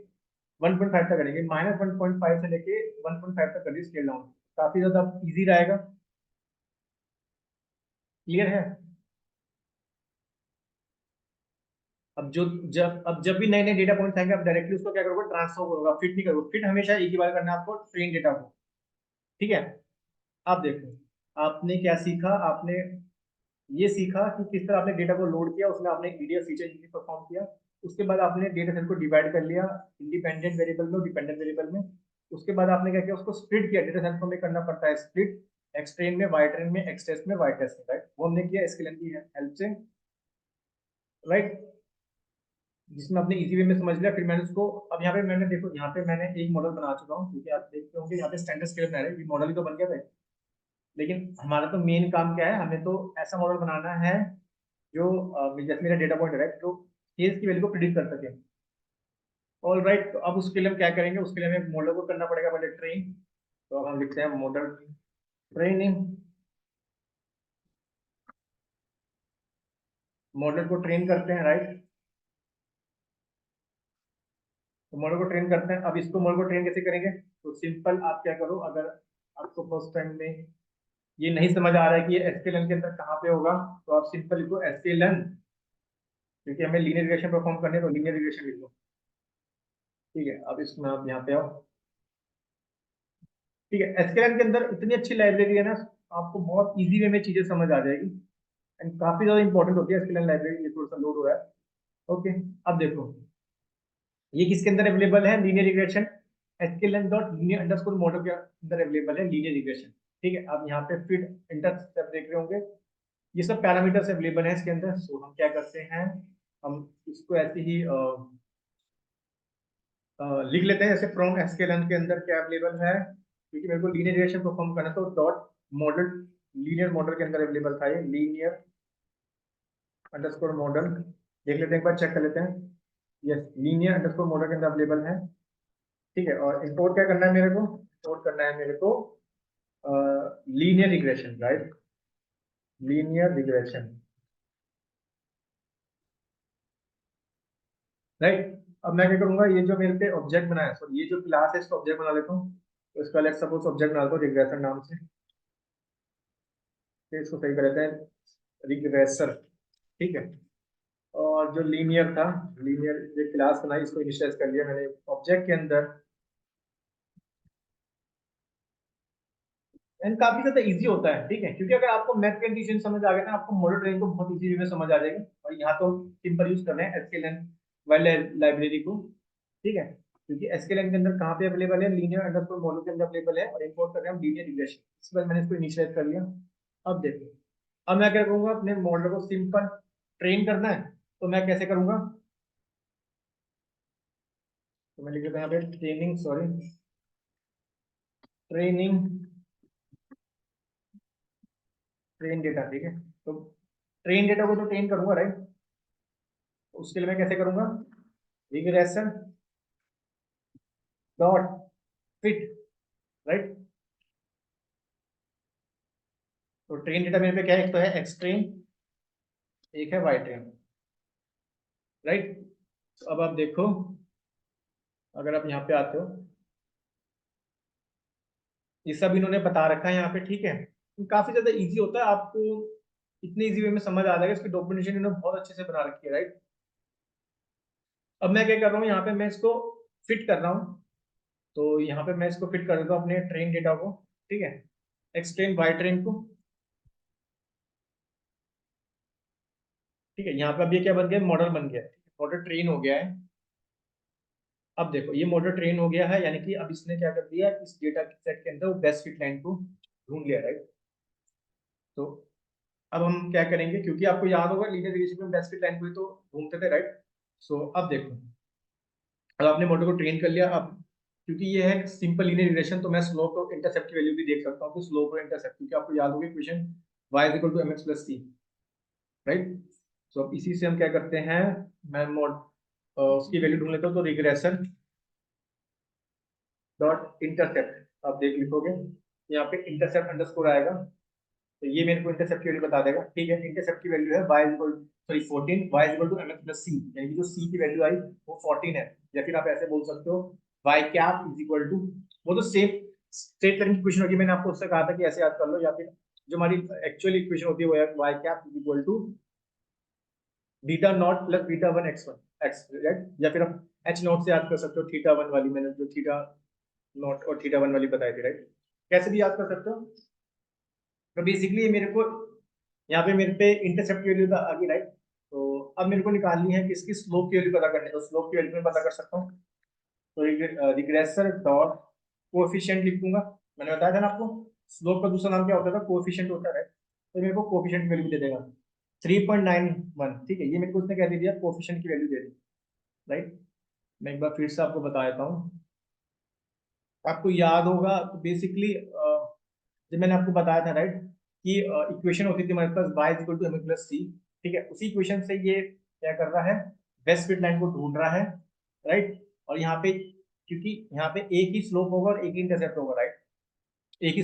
1.5 तक करेंगे, -1.5 से लेके 1.5 तक कर दी स्केल डाउन। काफी ज्यादा इजी रहेगा। क्लियर है। अब जब भी नए नए डेटा पॉइंट्स आएंगे, आप डायरेक्टली उसको क्या करोगे, ट्रांसफर करोगे, फिट नहीं करोगे। फिट हमेशा एक ही बार करना है आपको, ट्रेन डेटा को। ठीक है, आप देखो आपने क्या सीखा। आपने ये सीखा कि किस तरह आपने डेटा को लोड किया, उसमें आपने ईडीएफ फीचर इंजीनियरिंग परफॉर्म किया। उसके बाद आपने डेटा सेट को डिवाइड कर लिया इंडिपेंडेंट वेरिएबल में और डिपेंडेंट वेरिएबल में। उसके बाद आपने क्या किया, उसको स्प्लिट किया। डेटा सेट को हमें करना पड़ता है स्प्लिट, एक्स ट्रेन में, वाई ट्रेन में, एक्स टेस्ट में, वाई टेस्ट में, राइट। वो हमने किया एसक्यूएल की हेल्प से, राइट, जिसमें आपने इजी वे में समझ लिया। फिर मैंने उसको, अब यहाँ पे मैंने देखो, यहाँ पे मैंने एक मॉडल बना चुका हूँ, क्योंकि आप देखते होंगे यहाँ पे स्टैंडर्ड स्केल बना रहे हैं, मॉडल ही तो बन गया था। लेकिन हमारा तो मेन काम क्या है, हमें तो ऐसा मॉडल बनाना है जो जैसे मेरा डेटा पॉइंट है जो केस की वैल्यू को प्रिडिक्ट कर सके। ऑल राइट, तो अब उसके लिए हम क्या करेंगे, उसके लिए हमें मॉडल को करना पड़ेगा पहले ट्रेन। तो अब हम लिखते हैं मॉडल ट्रेनिंग। मॉडल को ट्रेन करते हैं, राइट। तो मॉडल को ट्रेन करते हैं। अब इसको मॉडल को ट्रेन कैसे करेंगे, तो सिंपल आप क्या करो, अगर आपको फर्स्ट टाइम में ये नहीं समझ आ रहा है कि ये एसक्यूएल के अंदर कहाँ पे होगा, तो आप सिंपल लिखो एसक्यूएल, क्योंकि हमें लीनियर रिग्रेशन परफॉर्म करने, तो लीनियर रिग्रेशन लिखो। ठीक है, अब इसमें आप यहाँ पे आओ। ठीक है, एसक्यूएल के अंदर इतनी अच्छी लाइब्रेरी है ना, आपको बहुत इजी वे में चीजें समझ आ जाएगी। एंड काफी ज्यादा इंपॉर्टेंट होती है एसक्यूएल लाइब्रेरी। ये थोड़ा सा लोड हो रहा है। ओके, अब देखो ये किसके अंदर अवेलेबल है, linear regression, SQL dot linear underscore model के अंदर अवेलेबल है लीनियर रिग्रेशन। ठीक है, अब यहाँ पे फिट इंटर स्टेप देख रहे होंगे, ये सब पैरामीटर्स अवेलेबल है इसके अंदर। सो हम क्या करते हैं, हम इसको ऐसे ही लिख लेते हैं, जैसे फ्रॉम एसक्यूएल के अंदर क्या अवेलेबल है, क्योंकि मेरे को लीनियर रिग्रेशन परफॉर्म करना है, तो डॉट मॉडल, लीनियर मॉडल के अंदर अवेलेबल था ये, लीनियर अंडरस्कोर मॉडल। देख लेते हैं, एक बार चेक कर लेते हैं। यस, लीनियर अंडरस्कोर मॉडल के अंदर अवेलेबल है। ठीक है, और इंपोर्ट क्या करना है मेरे को, इंपोर्ट करना है मेरे को linear regression, right, linear regression, right. अब मैं क्या करूंगा, ये जो मेरे पे ऑब्जेक्ट बनाया है, सॉरी ये जो क्लास है इसका ऑब्जेक्ट बना लेता हूँ। तो इसका लेट्स सपोज ऑब्जेक्ट बना लेता हूँ रिग्रेसर नाम से। फिर इसको सही कर लेते हैं रिग्रेसर। ठीक है, और जो लीनियर था, लीनियर जो क्लास बनाई, इसको इनिशियलाइज कर लिया मैंने ऑब्जेक्ट के अंदर। एंड काफी ज्यादा इजी होता है, ठीक है, क्योंकि अगर आपको मैथ के कंडीशन समझ आ गया ना, आपको मॉडल ट्रेनिंग को बहुत इजी वे में समझ आ जाएगी। और यहाँ तो सिंपल यूज कर रहे हैं एसक्यूएल वाले लाइब्रेरी को। ठीक है, क्योंकि एसक्यूएल के अंदर कहाँ पे अवेलेबल है, लीनियर अंडरस्कोर मॉडल के अंदर अवेलेबल है, और इंपोर्ट कर रहे हैं हम लीनियर रिग्रेशन। इसके बाद मैंने इसको इनिशियलाइज कर लिया। अब देखो, अब मैं क्या करूंगा, अपने मॉडल को सिंपल ट्रेन करना है, तो मैं कैसे करूंगा, तो मैं लिख देता हूँ यहाँ पे training, sorry, training, train data. ठीक है, तो ट्रेन डेटा को तो ट्रेन करूंगा, राइट। उसके लिए मैं कैसे करूंगा, रिग्रेशन डॉट फिट, राइट। तो ट्रेन डेटा मेरे पे क्या है, एक तो है एक्स ट्रेन, एक है वाई ट्रेन, राइट। तो अब आप देखो, अगर आप यहाँ पे आते हो, ये सब इन्होंने बता रखा है यहाँ पे, ठीक है। काफी ज्यादा इजी होता है, आपको इतने इजी वे में समझ आ जाएगा। इसकी डॉक्यूमेंटेशन इन्होंने बहुत अच्छे से बना रखी है, राइट। अब मैं क्या कर रहा हूँ, यहाँ पे मैं इसको फिट कर रहा हूँ। तो यहाँ पे मैं इसको फिट कर देता हूँ अपने ट्रेन डेटा को, ठीक है, एक्स ट्रेन वाई ट्रेन को, ठीक है। यहाँ पे अब ये क्या बन गया, मॉडल बन गया है, मॉडल ट्रेन हो गया है। अब देखो ये मॉडल ट्रेन हो गया है, यानी कि अब इसने क्या कर दिया, इस डेटा सेट के अंदर वो बेस्ट फिट लाइन को ढूंढ लिया, राइट। तो अब हम क्या करेंगे, क्योंकि आपको याद होगा लीनियर रिग्रेशन में बेस्ट फिट लाइन को ही तो ढूंढते थे, राइट। सो अब देखो, अब आपने मॉडल को ट्रेन कर लिया। अब क्योंकि ये है सिंपल लीनियर रिग्रेशन, तो मैं स्लोप और इंटरसेप्ट की वैल्यू भी देख सकता हूँ, तो स्लोप और इंटरसेप्ट, क्योंकि आपको याद होगा equation y is equal to mx plus c, right. So अब इसी से हम क्या करते हैं, मैं उसकी वैल्यू ढूंढ लेता हूँ। तो रिग्रेशन डॉट इंटरसेप्ट आप देख लिखोगे, यहाँ पे इंटरसेप्ट अंडरस्कोर आएगा, तो ये मेरे को इंटरसेप्ट की वैल्यू बता देगा, ठीक है। इंटरसेप्ट की वैल्यू है y equal sorry 14, y equal to mx plus c, यानी कि जो c की वैल्यू आई वो 14 है। या फिर आप ऐसे बोल सकते हो y cap is equal to, वो तो सेम स्ट्रेट लाइन की इक्वेशन होगी, मैंने आपको उससे कहा था कि ऐसे याद कर लो। या फिर जो हमारी एक्चुअल इक्वेशन होती है वो है y cap is equal to beta naught plus beta one X one X, right. या फिर आप एच नॉट से याद कर सकते हो, थीटा वन वाली, मैंने जो थीटा नॉट और थीटा वन वाली बताई थी, राइट। कैसे भी याद कर सकते हो। तो बेसिकली मेरे को यहाँ पे मेरे पे इंटरसेप्ट की वैल्यू आ गई, राइट। तो अब मेरे को निकालनी है कि इसकी स्लोप की वैल्यू पता करनी है, तो स्लोप की वैल्यू मैं पता कर सकता हूँ। तो रिग्रेसर डॉट कोएफिशिएंट लिख दूंगा। मैंने बताया था ना आपको, स्लोप का दूसरा नाम क्या होता था, कोएफिशिएंट होता है। तो मेरे को कोएफिशिएंट की वैल्यू दे देगा 3.91, ठीक है। ये मेरे को उसने क्या दे दिया, कोएफिशिएंट की वैल्यू दे दी, राइट। मैं एक बार फिर से आपको बता देता हूँ, आपको याद होगा तो बेसिकली जब मैंने आपको बताया था, राइट, कि इक्वेशन होती थी हमारे पास y equal to mx plus c, ठीक है। उसी इक्वेशन से ये क्या कर रहा है, बेस्ट फिट लाइन को ढूंढ रहा है, राइट। और यहाँ पे क्योंकि यहाँ पे एक ही स्लोप होगा और एक ही इंटरसेप्ट होगा, राइट। एक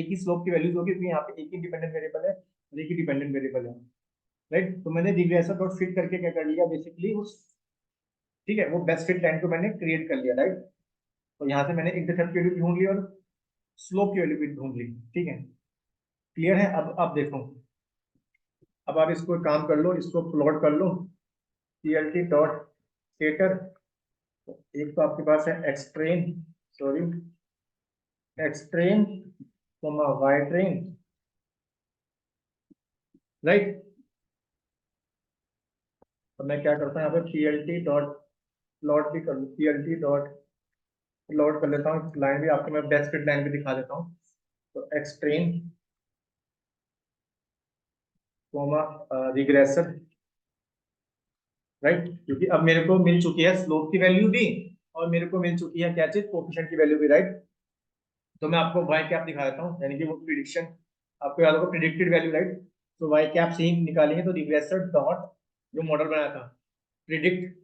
ही स्लोप की वैल्यूज होगी, क्योंकि यहाँ पे एक ही इंडिपेंडेंट वेरिएबल है और एक ही डिपेंडेंट वेरिएबल है, राइट। तो मैंने रिग्रेसर डॉट फिट करके क्या कर लिया बेसिकली उस, ठीक है, वो बेस्ट फिट लाइन को मैंने क्रिएट कर लिया, राइट। तो यहाँ से मैंने इंटरसेप्ट की वैल्यू ढूंढ ली और स्लोप की वैल्यू भी ढूंढ ली, ठीक है। क्लियर है। अब देखो, अब आप इसको एक काम कर लो, इसको प्लॉट कर लो, टी डॉट स्टेटर। एक तो आपके पास है X train, sorry X train Y train, right. तो मैं क्या करता हूँ यहाँ पे पीएलटी डॉट प्लॉट भी कर लूँ, पीएलटी डॉट प्लॉट कर लेता हूँ। लाइन भी आपको मैं बेस्ट फिट लाइन भी दिखा देता हूँ। तो एक्सट्रेन रिग्रेसर, राइट, क्योंकि अब मेरे को मिल चुकी है स्लोप की वैल्यू भी और मेरे को मिल चुकी है क्या चीज, कोफिशिएंट की वैल्यू भी, राइट। तो मैं आपको वाई कैप दिखा देता हूँ, यानी कि वो प्रिडिक्शन आपको याद होगा, प्रिडिक्टेड वैल्यू, राइट। तो वाई कैप से ही निकालेंगे, तो रिग्रेसर डॉट जो मॉडल बनाया था प्रिडिक्ट,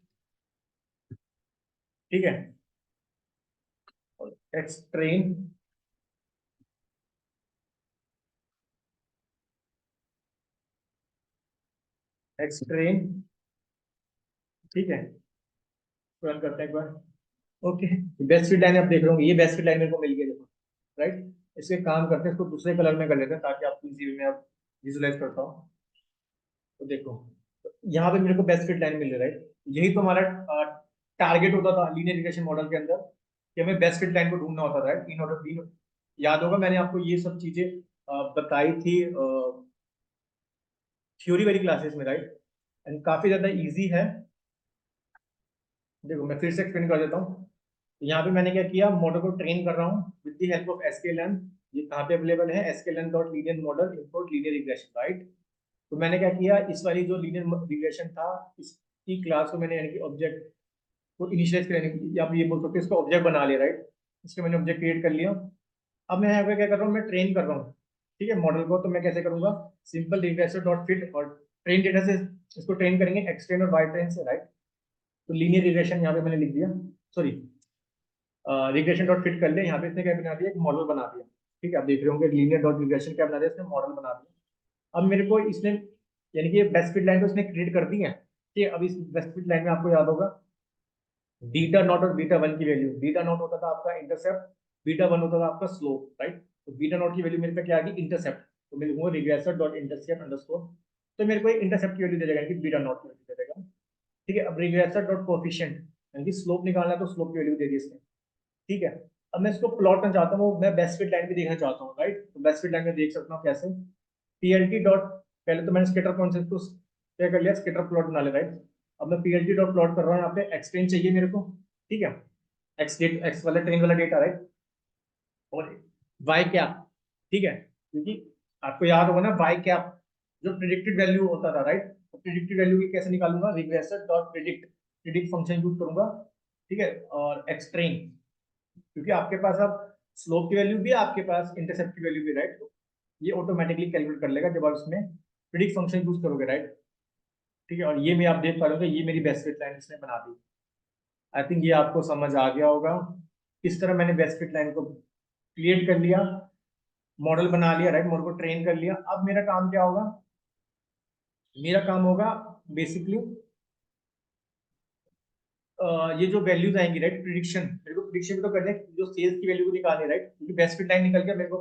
ठीक है, एक्स ट्रेन एक्स ट्रेन, ठीक है। रन करते हैं एक बार, ओके। बेस्ट फिट लाइन आप देख रहे हो, ये बेस्ट फिट लाइन मेरे को मिल गई, देखो, राइट। इसके काम करते हैं, इसको दूसरे कलर में कर लेते हैं ताकि आपको इजी वे में आप विजुलाइज करता हूँ। तो देखो, यहाँ पे मेरे को बेस्ट फिट लाइन मिल रही है, राइट। यही तो हमारा टारगेट होता था लीनियर रिग्रेशन मॉडल के अंदर, कि हमें बेस्ट फिट लाइन को ढूंढना होता था, राइट। इन ऑर्डर तीन, याद होगा मैंने आपको ये सब चीजें बताई थी थ्योरी वाली क्लासेस में, राइट। एंड काफी ज्यादा इजी है। देखो मैं फिर से एक्सप्लेन कर देता हूँ। यहाँ पे मैंने क्या किया, मॉडल को ट्रेन कर रहा हूँ with the help of sklearn. ये कहाँ पे अवेलेबल है, sklearn dot linear model import linear regression, right. तो मैंने क्या किया, इस वाली जो लीनियर रिग्रेशन था इसकी क्लास को मैंने यानी कि ऑब्जेक्ट को इनिशियलाइज करने की, आप ये बोल सकते हो इसको ऑब्जेक्ट बना लिया, राइट। इसके मैंने ऑब्जेक्ट क्रिएट कर लिया। अब मैं यहाँ पे क्या कर रहा हूँ, मैं ट्रेन कर रहा हूँ, ठीक है, मॉडल को। तो मैं कैसे करूंगा, सिंपल रिग्रेसर डॉट फिट और ट्रेन डेटा से इसको ट्रेन करेंगे एक्स ट्रेन और वाई ट्रेन से, राइट। तो लीनियर रिग्रेशन यहाँ पे मैंने लिख दिया, सॉरी रिग्रेशन डॉट फिट कर लिया। यहाँ पे इसने क्या बना दिया, एक मॉडल बना दिया, ठीक है। आप देख रहे होंगे लीनियर डॉट रिग्रेशन क्या बना दिया, इसने मॉडल बना दिया। अब मेरे को इसने यानी कि बेस्ट फिट लाइन तो इसने क्रिएट कर दी है, ठीक है। अब इस बेस्ट फिट लाइन में आपको याद होगा बीटा नॉट और बीटा वन की वैल्यू, बीटा नॉट होता था आपका इंटरसेप्ट, बीटा वन होता था आपका स्लोप, राइट। तो बीटा नॉट की वैल्यू मेरे पे क्या आ गई, इंटरसेप्ट। तो मैं लिखूंगा रिग्रेसर डॉट इंटरसेप्ट अंडरस्कोर, तो मेरे को इंटरसेप्ट की वैल्यू दे देगा, यानी कि बीटा नॉट की वैल्यू दे देगा। ठीक है, अब रिग्रेसर डॉट कोफिशिएंट, यानी कि स्लोप निकालना है तो स्लोप की वैल्यू दे दी इसने। ठीक है, अब मैं इसको प्लॉट करना चाहता हूँ, मैं बेस्ट फिट लाइन भी देखना चाहता हूँ, राइट। तो बेस्ट फिट लाइन में देख सकता हूँ कैसे, पीएलटी डॉट, पहले तो मैंने स्केटर पॉइंट से इसको क्या कर लिया, स्केटर प्लॉट बना लिया, राइट। अब मैं पीएलटी डॉट प्लॉट कर रहा हूँ, यहाँ पे एक्सट्रेन चाहिए मेरे को। ठीक है, एक्स वाला ट्रेन वाला डेटा, राइट, और वाई कैप। ठीक है, क्योंकि आपको याद होगा ना वाई कैप जो प्रिडिक्टेड वैल्यू होता था, राइट। तो प्रिडिक्टेड वैल्यू की कैसे निकालूंगा, regressor dot predict, predict function use करूंगा। ठीक है, और एक्सट्रेन, क्योंकि आपके पास अब स्लोप की वैल्यू भी है, आपके पास इंटरसेप्ट की वैल्यू भी, राइट। ये ऑटोमेटिकली कैलकुलेट कर लेगा जब आप इसमें प्रिडिक्ट फंक्शन यूज करोगे, राइट। ठीक है, और ये मैं आप देख पा रहे हो, ये मेरी बेस्ट फिट लाइन इसने बना दी। आई थिंक ये आपको समझ आ गया होगा किस तरह मैंने बेस्ट फिट लाइन को क्रिएट कर लिया, मॉडल बना लिया, राइट, मॉडल को ट्रेन कर लिया। अब मेरा काम क्या होगा, मेरा काम होगा बेसिकली ये जो वैल्यूज आएंगी, राइट, प्रिडिक्शन, मेरे को प्रिडिक्शन भी तो करने हैं, जो सेल्स की वैल्यू को निकालनी है, राइट, क्योंकि बेस्ट फिट लाइन निकल गया मेरे को,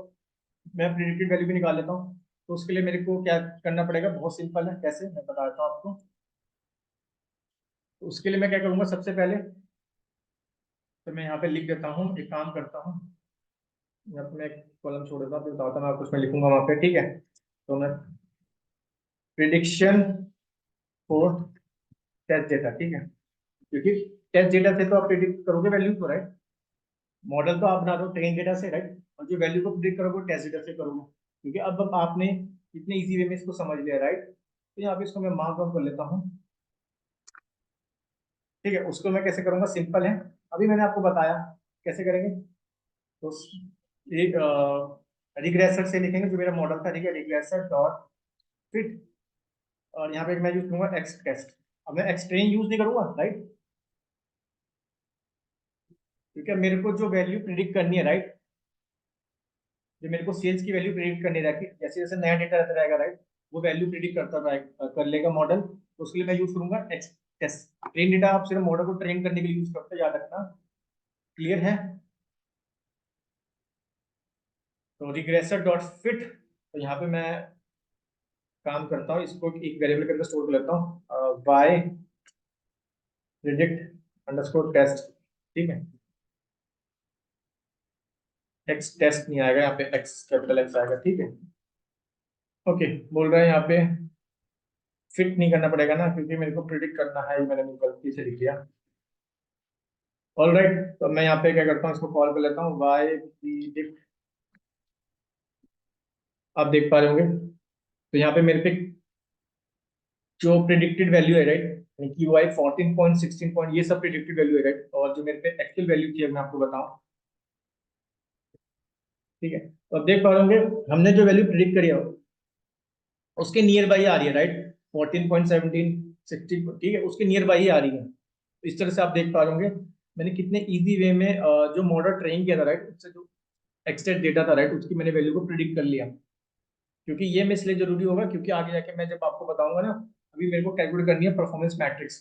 मैं प्रिडिक्टेड वैल्यू भी निकाल लेता हूँ। तो उसके लिए मेरे को क्या करना पड़ेगा, बहुत सिंपल है, कैसे मैं बताता हूँ आपको। तो उसके लिए मैं क्या करूंगा, सबसे पहले तो मैं यहाँ पे लिख देता हूँ, एक काम करता हूँ, यहाँ पे मैं एक कॉलम छोड़ देता हूँ, फिर बताता हूँ मैं कुछ मैं लिखूंगा वहाँ पे। ठीक है, तो मैं प्रिडिक्शन फॉर टेस्ट डेटा, ठीक है, क्योंकि टेस्ट डेटा से तो आप प्रिडिक्ट करोगे वैल्यू को, राइट। मॉडल तो आप बना दो ट्रेन डेटा से, राइट, और जो वैल्यू को प्रिडिक्ट करोगे टेस्ट डेटा से करोगे, क्योंकि अब आपने इतने इजी वे में इसको समझ लिया, राइट। तो यहाँ पे इसको मैं मार्क डाउन कर लेता हूँ। ठीक है, उसको मैं कैसे करूंगा, सिंपल है, अभी मैंने आपको बताया कैसे करेंगे। तो एक रिग्रेसर से लिखेंगे जो मेरा मॉडल था, ठीक है, रिग्रेसर डॉट फिट, और यहाँ पे मैं यूज करूंगा एक्स टेस्ट। अब मैं एक्स ट्रेन यूज नहीं करूंगा, राइट, क्योंकि मेरे को जो वैल्यू प्रिडिक्ट करनी है, राइट, जो मेरे को सेल्स की वैल्यू प्रिडिक्ट करनी रहती है, जैसे जैसे नया डेटा रहता रहेगा, राइट, वो वैल्यू प्रिडिक्ट करता रहेगा, कर लेगा मॉडल। तो उसके लिए मैं यूज करूंगा एक्स टेस्ट। ट्रेन डेटा आप सिर्फ मॉडल को ट्रेन करने के लिए यूज करते हैं, याद रखना, क्लियर है। तो रिग्रेसर डॉट फिट, तो यहाँ पे मैं काम करता हूँ, इसको एक वेरिएबल के अंदर स्टोर कर लेता हूँ, बाय प्रिडिक्ट अंडरस्कोर टेस्ट। ठीक है, एक्स टेस्ट नहीं आएगा यहाँ पे, एक्स कैपिटल एक्स आएगा, ठीक है। ओके, बोल रहा है यहाँ पे फिट नहीं करना पड़ेगा ना, क्योंकि मेरे को प्रिडिक्ट करना है, ये मैंने गलती से लिख दिया। ऑल राइट, तो मैं यहाँ पे क्या करता हूँ, इसको कॉल कर लेता हूँ, वाई प्रिडिक्ट। आप देख पा रहे होंगे, तो यहाँ पे मेरे पे जो प्रिडिक्टेड वैल्यू है, राइट, यानी कि वाई 14 पॉइंट 16 पॉइंट, ये सब प्रिडिक्टेड वैल्यू है, राइट, और जो मेरे पे एक्चुअल वैल्यू थी, अब मैं आपको बताऊं। ठीक है, तो अब देख पा रहे होंगे हमने जो वैल्यू प्रिडिक्ट करी है उसके नियर बाई आ रही है, राइट, 14.17 16, ठीक है, उसके नियर बाई आ रही है। तो इस तरह से आप देख पा रहे होंगे मैंने कितने इजी वे में जो मॉडल ट्रेन किया था, राइट, उससे जो एक्सटेंट डेटा था, राइट, उसकी मैंने वैल्यू को प्रिडिक्ट कर लिया। क्योंकि ये मैं इसलिए जरूरी होगा क्योंकि आगे जाके मैं जब आपको बताऊंगा ना, अभी मेरे को कैलकुलेट करनी है परफॉर्मेंस मैट्रिक्स,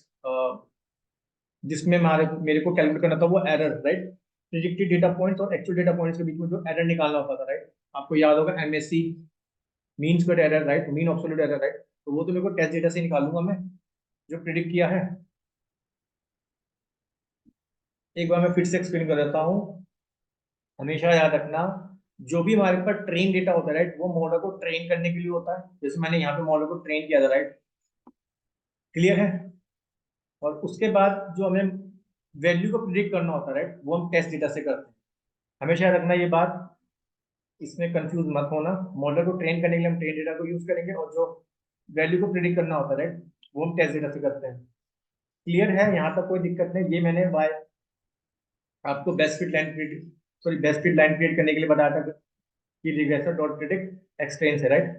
जिसमें मेरे को कैलकुलेट करना था वो error, right, predicted data points और एक्चुअल डेटा पॉइंट्स के बीच में जो एरर निकालना होता था, राइट। आपको याद होगा MSc, mean squared error, right, mean absolute error, right. तो वो तो मेरे को टेस्ट डेटा से निकालूंगा मैं, जो प्रिडिक्ट किया है। एक बार मैं फिर से एक्सप्लेन कर देता हूँ, हमेशा याद रखना, जो भी हमारे पास ट्रेन डेटा होता है, राइट, वो मॉडल को ट्रेन करने के लिए होता है, जैसे मैंने यहाँ पे मॉडल को ट्रेन किया था, राइट, क्लियर है। और उसके बाद जो हमें वैल्यू को प्रिडिक्ट करना होता है, राइट, वो हम टेस्ट डेटा से करते हैं। हमेशा याद रखना ये बात, इसमें कंफ्यूज मत होना। मॉडल को ट्रेन करने के लिए हम ट्रेन डेटा को यूज करेंगे, और जो वैल्यू को प्रिडिक्ट करना होता है, राइट, वो हम टेस्ट डेटा से करते हैं। क्लियर है, यहाँ तक कोई दिक्कत नहीं। ये मैंने वाई आपको best fit line create, sorry, best fit line create करने के लिए बताया था कि रिग्रेसर डॉट प्रिडिक्ट एक्सटेंस है, राइट,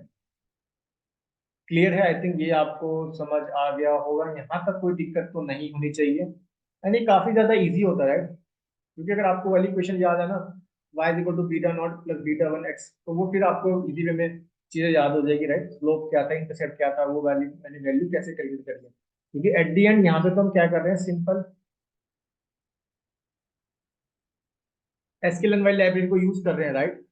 क्लियर है। आई थिंक ये आपको समझ आ गया होगा, यहाँ तक कोई दिक्कत तो नहीं होनी चाहिए, यानी काफी ज्यादा इजी होता है, right? क्योंकि अगर आपको वाली क्वेश्चन याद है ना, y is equal to beta naught plus beta one X, तो वो फिर आपको इजी वे में चीजें याद हो जाएगी, राइट। स्लोप क्या था, इंटरसेप्ट क्या था, वो वैल्यू मैंने वैल्यू कैसे कैलकुलेट कर लिया, क्योंकि एट दी एंड यहाँ पे तो हम क्या कर रहे हैं, सिंपल एसक्यूएल वाली लाइब्रेरी को यूज कर रहे हैं, राइट?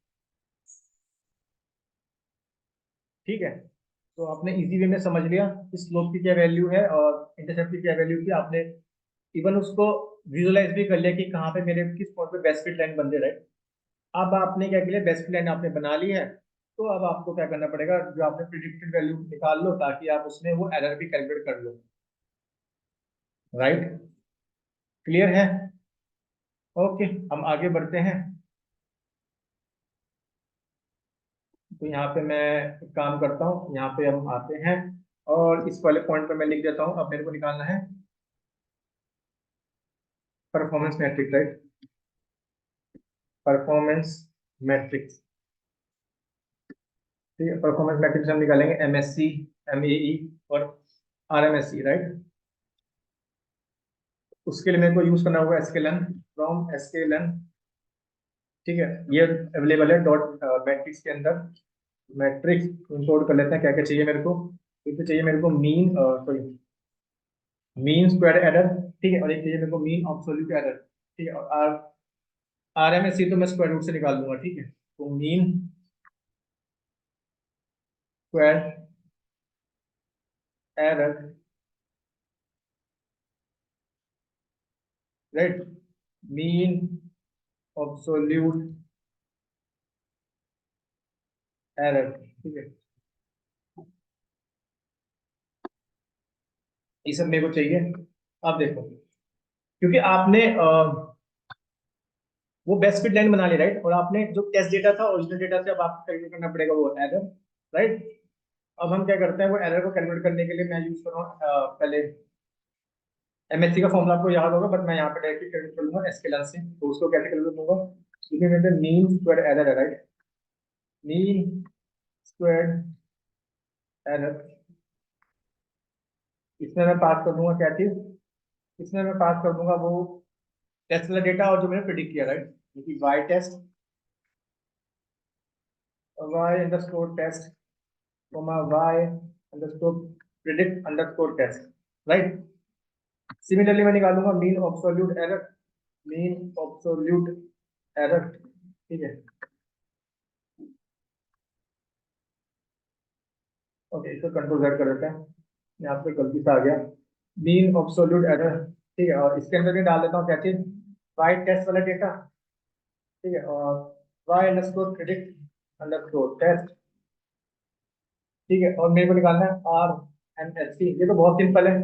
ठीक है, तो आपने इजी वे में समझ लिया कि स्लोप की क्या वैल्यू है और इंटरसेप्ट की क्या वैल्यू थी। आपने इवन उसको विजुअलाइज भी कर लिया कि कहाँ पे मेरे किस पॉइंट पे बेस्ट फिट लाइन बन रही है, राइट? अब आपने क्या किया, बेस्ट फिट लाइन आपने बना ली है। तो अब आपको क्या करना पड़ेगा, जो आपने प्रिडिक्टेड वैल्यू निकाल लो ताकि आप उसमें वो एरर भी कैलकुलेट कर लो, राइट? क्लियर है? ओके, हम आगे बढ़ते हैं। तो यहाँ पे मैं एक काम करता हूँ, यहाँ पे हम आते हैं और इस वाले पॉइंट पे मैं लिख देता हूँ। अब मेरे को निकालना है performance matrix, right? Performance matrix, ठीक है। परफॉर्मेंस मैट्रिक्स हम निकालेंगे एमएससी, एमएई और आरएमएससी, राइट? उसके लिए मेरे को यूज करना होगा एसकेएलएन, फ्रॉम एसकेएलएन, ठीक है। ये अवेलेबल है डॉट मैट्रिक्स के अंदर। मैट्रिक्स इंपोर्ट कर लेते हैं, क्या क्या चाहिए मेरे को। एक तो चाहिए मेरे को mean, sorry, mean square error, ठीक है। और एक चाहिए मेरे को मीन एब्सोल्यूट एरर, ठीक है। और आरएमएससी तो मैं स्क्वायर रूट से निकाल दूंगा, ठीक है। तो mean square error, right, mean absolute error, ठीक है। ये सब मेरे को चाहिए। अब देखो, क्योंकि आपने वो बेस्ट फिट लाइन बना ली, राइट? और आपने जो टेस्ट डेटा था ओरिजिनल डेटा से अब आपको कैलकुलेट करना पड़ेगा वो एरर, राइट? अब हम क्या करते हैं, वो एरर को कैलकुलेट करने के लिए मैं यूज कर रहा हूँ पहले एमएससी का फॉर्मूला आपको याद होगा, बट मैं यहाँ पे डायरेक्टली कैलकुलेट कर लूंगा एसकेएलएन से। तो उसको कैसे कैलकुलेट करूंगा, क्योंकि मेरे मीन स्क्वायर एरर है, राइट? मीन स्क्वायर एरर, इसमें मैं पास कर दूंगा क्या चीज, इसमें मैं पास कर दूंगा वो टेस्ट वाला डेटा और जो मैंने प्रिडिक्ट किया, राइट? क्योंकि Y test, Y underscore test, comma Y underscore predict underscore test, right? Similarly मैं निकालूंगा mean absolute error, mean absolute error, ठीक है। ओके, इसको कंट्रोल Z कर देते हैं, यहाँ पे गलती से आ गया। मीन ऑब्सोल्यूट एरर, ठीक है। और इसके अंदर भी डाल देता हूँ क्या चीज, वाई टेस्ट वाला डेटा, ठीक है। और Y underscore predict underscore test, ठीक है। और मेरे को निकालना है आर एम एस सी। ये तो बहुत सिंपल है,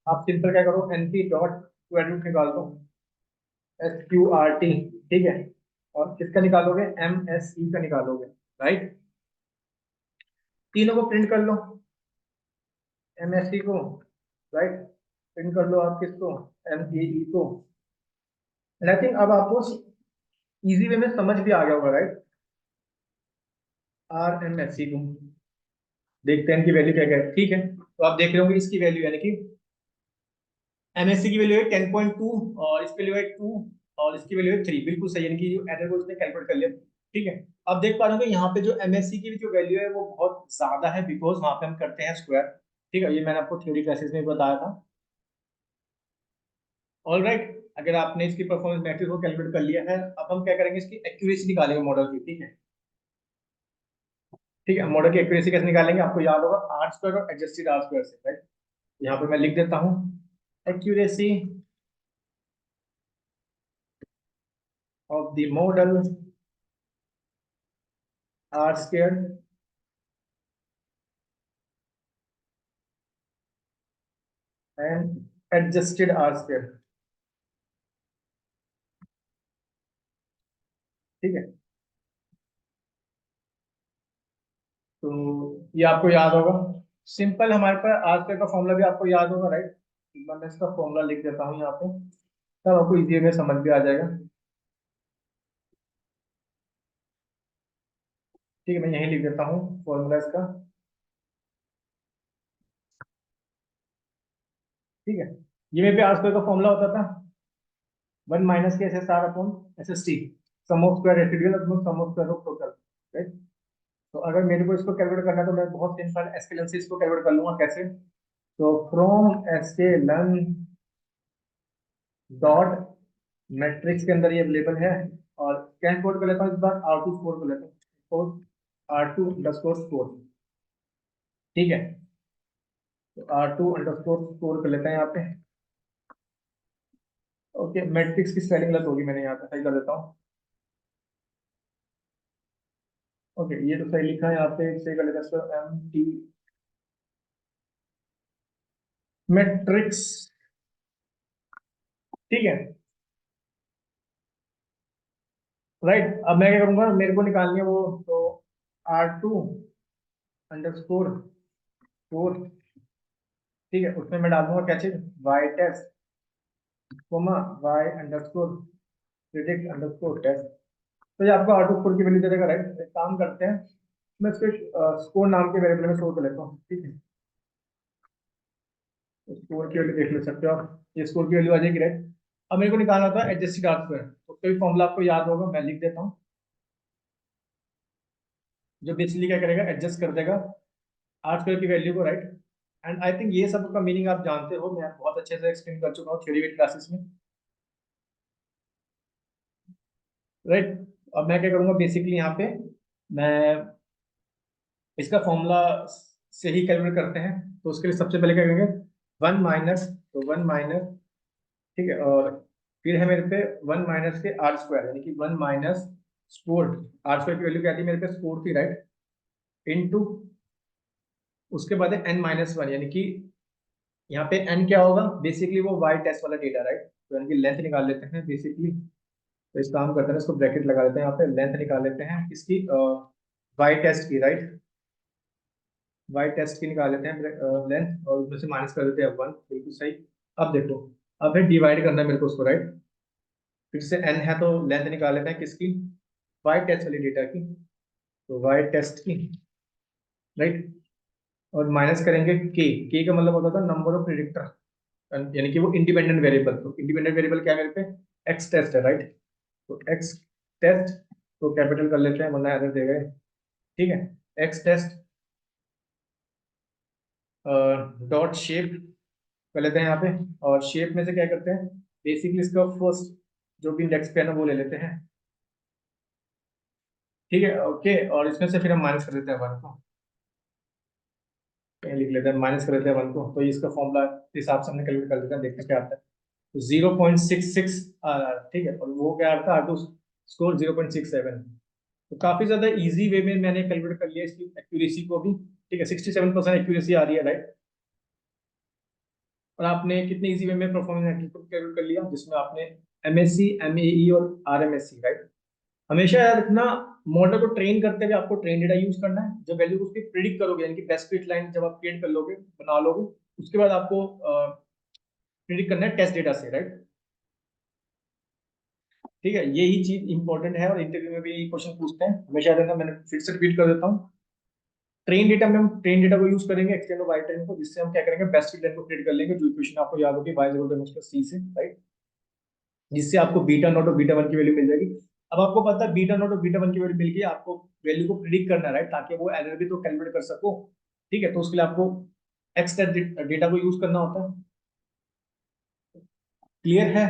आप सिंपल क्या करो, N P dot square root निकाल दो, एस क्यू आर टी, ठीक है। और किसका निकालोगे, एम एस सी का निकालोगे, राइट? तीनों को प्रिंट कर लो, एम एस सी को, राइट, प्रिंट कर लो आप किसको, एम ए ई को। आई थिंक अब आपको इजी वे में समझ भी आ गया होगा, right? R M S C को देखते हैं इनकी वैल्यू क्या क्या है, ठीक है। तो आप देख रहे होंगे इसकी वैल्यू, यानी कि एमएससी की वैल्यू है 10.2 और इसकी वैल्यू है 2 और इसकी वैल्यू है 3, बिल्कुल सही, यानी कि जो एरर को इसने कैलकुलेट कर लिया, ठीक है। अब देख पा रहे होंगे यहाँ पे जो एमएससी की जो वैल्यू है वो बहुत ज्यादा है, बिकॉज वहां पे हम करते हैं स्क्वायर, ठीक है। ये मैंने आपको थ्योरी क्लासेस में बताया था, ऑल राइट। अगर आपने इसकी परफॉर्मेंस मैट्रिक्स को कैलकुलेट कर लिया है, अब हम क्या करेंगे, इसकी एक्यूरेसी निकालेंगे मॉडल की, ठीक है। ठीक है, मॉडल की एक्यूरेसी कैसे निकालेंगे, आपको याद होगा आर स्क्वायर और एडजस्टेड आर स्क्वायर से, राइट? यहाँ पे मैं लिख देता हूँ accuracy of the model R square and adjusted R square, ठीक है। तो ये आपको याद होगा, सिंपल हमारे पास आर स्क्वायर का फॉर्मूला भी आपको याद होगा, राइट? एक बार मैं इसका फॉर्मूला लिख देता हूँ यहाँ पे, तब आपको इजी में समझ भी आ जाएगा, ठीक है। मैं यहीं लिख देता हूँ फॉर्मूला इसका, ठीक है। ये मेरे पे आर स्क्वायर का फॉर्मूला होता था 1 - के S S R upon S S T, sum of square residual upon sum of square of total, right? तो अगर मेरे को इसको कैलकुलेट करना है तो मैं बहुत सिंपल एसकेलन से इसको कैलकुलेट कर लूंगा, कैसे? तो फ्रॉम एसकेलन डॉट मैट्रिक्स के अंदर ये अवेलेबल है, और क्या इंपोर्ट कर लेता हूँ इस बार, R2 स्कोर कर लेता हूँ, R2 अंडरस्कोर स्कोर। ठीक है, तो R2 अंडरस्कोर स्कोर कर लेते हैं यहाँ पे। ओके, मैट्रिक्स की स्पेलिंग गलत होगी, मैंने यहाँ पे सही कर देता हूँ। ओके, ये तो सही लिखा है यहाँ पे, सही कर लेते हैं MT मैट्रिक्स। ठीक है, राइट। अब मैं क्या करूंगा, मेरे को निकालनी है वो, तो R2 अंडरस्कोर स्कोर। ठीक है, उसमें मैं डाल दूंगा क्या चीज, Y test comma Y underscore predict underscore test. तो ये आपको R2 स्कोर की वैल्यू दे देगा, राइट। एक काम करते हैं, मैं इसको स्कोर नाम के वेरिएबल में स्टोर कर लेता हूँ। ठीक है, स्कोर की वैल्यू देख ले सकते हो आप, ये स्कोर की वैल्यू आ जाएगी, राइट। अब मेरे को निकालना था एडजस्टेड आर स्क्वायर, तो उसका भी फॉर्मूला आपको याद होगा, मैं लिख देता हूँ। जो बेसिकली क्या करेगा, एडजस्ट कर देगा आर स्क्वायर की वैल्यू को, राइट। एंड आई थिंक ये सब का मीनिंग आप जानते हो, मैं बहुत अच्छे से एक्सप्लेन कर चुका हूँ थ्योरी वेट क्लासेस में, राइट। अब मैं क्या करूंगा, बेसिकली यहाँ पे मैं इसका फॉर्मूला से ही कैलकुलेट करते हैं। तो उसके लिए सबसे पहले क्या करेंगे, वन माइनस, तो वन माइनस, ठीक है, और फिर है मेरे पे वन माइनस के आर स्क्वायर, यानी कि one minus score, R square की वैल्यू क्या थी मेरे पे, स्कोर थी, राइट, इनटू उसके बाद है एन माइनस वन, यानी कि यहाँ पे एन क्या होगा, बेसिकली वो वाई टेस्ट वाला डेटा, राइट। तो यानी कि लेंथ निकाल लेते हैं बेसिकली, तो इस काम करते हैं, इसको ब्रैकेट लगा लेते हैं, यहाँ पे लेंथ निकाल लेते हैं इसकी, वाई टेस्ट की, राइट, वाई टेस्ट की निकाल लेते हैं लेंथ, और उसमें से माइनस कर देते हैं वन, बिल्कुल सही। अब देखो, अब है डिवाइड करना है मेरे को उसको, राइट। फिर से एन है तो लेंथ निकाल लेते हैं किसकी, वाई टेस्ट वाली डेटा की, तो वाई टेस्ट की, राइट। और माइनस करेंगे के का मतलब होता था नंबर ऑफ प्रिडिक्टर, यानी कि वो इंडिपेंडेंट वेरिएबल, तो इंडिपेंडेंट वेरिएबल क्या है मेरे पे, एक्स टेस्ट है, राइट। तो एक्स टेस्ट को कैपिटल कर लेते हैं वरना एरर देगा, ठीक है। एक्स टेस्ट डॉट शेप कर लेते हैं यहाँ पे, और शेप में से क्या करते हैं, बेसिकली इसका फर्स्ट जो भी इंडेक्स पे है ना वो ले लेते हैं, ठीक है, ओके। और इसमें से फिर हम माइनस कर देते हैं वन को, कहीं लिख लेते हैं, माइनस कर देते हैं वन को, तो इसका फॉर्मूला हिसाब से हमने कैलकुलेट कर लेते हैं, देखते हैं क्या आता है। तो 0.66 आ रहा है, ठीक है, और वो क्या आ रहा था, R2 स्कोर 0.67। तो काफी ज्यादा इजी वे में मैंने कैलकुलेट कर लिया इसकी एक्यूरेसी को भी, ठीक है, 67% एक्यूरेसी आ रही है, राइट। और आपने कितने इजी वे में परफॉर्मेंस कैलकुलेट कर लिया, जिसमें आपने MSc MEE और RMSc, राइट। हमेशा याद रखना, मॉडल को ट्रेन करते हुए आपको ट्रेन डेटा यूज करना है, जब वैल्यू उसकी प्रिडिक्ट करोगे, यानी कि बेस्ट फिट लाइन जब आप क्रिएट कर लोगे, बना लोगे, उसके बाद आपको प्रिडिक्ट करना है टेस्ट डेटा से, राइट। ठीक है, यही चीज इंपॉर्टेंट है, और इंटरव्यू में भी क्वेश्चन पूछते हैं हमेशा, याद रखना। मैंने फिर से रिपीट कर देता हूँ, ट्रेन डेटा में हम ट्रेन डेटा को यूज करेंगे, एक्सटेंड वाई ट्रेन को, जिससे हम क्या करेंगे, बेस्ट फिट लाइन को क्रिएट कर लेंगे, जो इक्वेशन आपको याद होगी, y इक्वल टू सी से, राइट, जिससे आपको बीटा नॉट और बीटा वन की वैल्यू मिल जाएगी। अब आपको पता है बीटा नॉट और बीटा वन की वैल्यू मिल गई, आपको वैल्यू को प्रिडिक्ट करना है, राइट, ताकि वो एरर भी तो कैलकुलेट कर सको। ठीक है, तो उसके लिए आपको एक्सटेंड डेटा को यूज करना होता है। क्लियर है,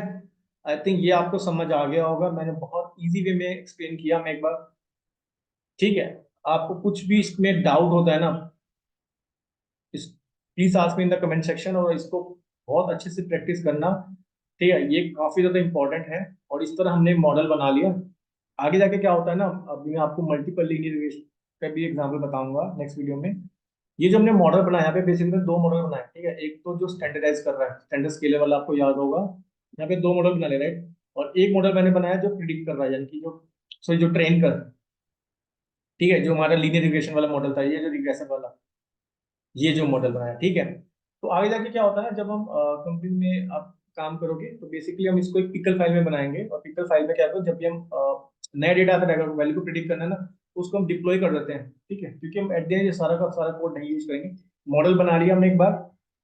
आई थिंक ये आपको समझ आ गया होगा, मैंने बहुत इजी वे में एक्सप्लेन किया, मैं एक बार, ठीक है। आपको कुछ भी इसमें डाउट होता है ना, इस please ask me in the comment section, और इसको बहुत अच्छे से प्रैक्टिस करना, ठीक है, ये काफी ज्यादा इंपॉर्टेंट है। और इस तरह हमने मॉडल बना लिया, आगे जाके क्या होता है ना, अभी मैं आपको मल्टीपल लीनियर रिग्रेशन का भी एग्जांपल बताऊंगा नेक्स्ट वीडियो में। ये जो हमने मॉडल बनाया, यहाँ पे बेसिकली दो मॉडल बनाए, ठीक है, एक तो जो स्टैंडर्डाइज कर रहा है, स्टैंडर्ड स्केलर वाला, आपको याद होगा, यहाँ पे दो मॉडल बना ले, राइट। और एक मॉडल मैंने बनाया जो प्रिडिक्ट कर रहा है, यानी कि जो, सॉरी, जो ट्रेन कर, ठीक है, जो हमारा लीनियर रिग्रेशन वाला मॉडल था, ये जो रिग्रेशन वाला, ये जो मॉडल बनाया, ठीक है। तो आगे जाके क्या होता है, जब हम कंपनी में आप काम करोगे, तो बेसिकली हम इसको एक पिकल फाइल में बनाएंगे, और पिकल फाइल में क्या होगा, जब भी हम नया डेटा आता रहेगा, वैल्यू को प्रिडिक्ट करना है ना, तो उसको हम डिप्लॉय कर देते हैं, ठीक है, क्योंकि हम एट द एंड ये सारा का सारा कोड नहीं यूज करेंगे, मॉडल बना लिया हमने एक बार,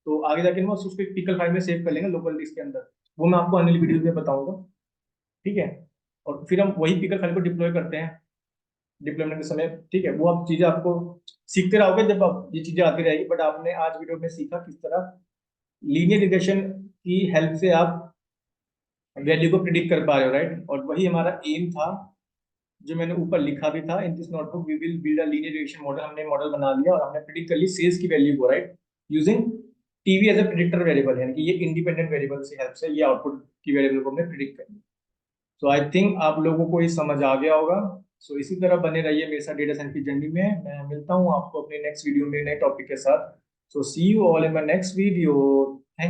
तो आगे जाके हम उसको एक पिकल फाइल में सेव कर लेंगे लोकल डिस्क के अंदर, वो मैं आपको आने वाली वीडियो में बताऊंगा, ठीक है। और फिर हम वही पिकल फाइल को डिप्लॉय करते हैं डिप्लोमेट के समय, ठीक है। वो आप चीजें आपको सीखते रहोगे जब आप ये चीजें आती रहेगी, बट आपने आज वीडियो में सीखा किस तरह लीनियर रिग्रेशन की हेल्प से आप वैल्यू को प्रिडिक्ट कर पा रहे हो, राइट। और वही हमारा एम था जो मैंने ऊपर लिखा भी था, in this notebook we will build a linear regression model, हमने मॉडल बना लिया और हमने प्रिडिक्ट कर ली सेल्स की वैल्यू को, right, using TV as a predictor variable, यानी कि ये इंडिपेंडेंट वेरिएबल से हेल्प से ये आउटपुट की वेरिएबल को हमने प्रिडिक्ट कर लिया। सो आई थिंक आप लोगों को ये समझ आ गया होगा। सो इसी तरह बने रहिए मेरे साथ डेटा साइंस की जर्नी में। मैं मिलता हूँ आपको अपने नेक्स्ट वीडियो में नए टॉपिक के साथ। So see you all in my next video.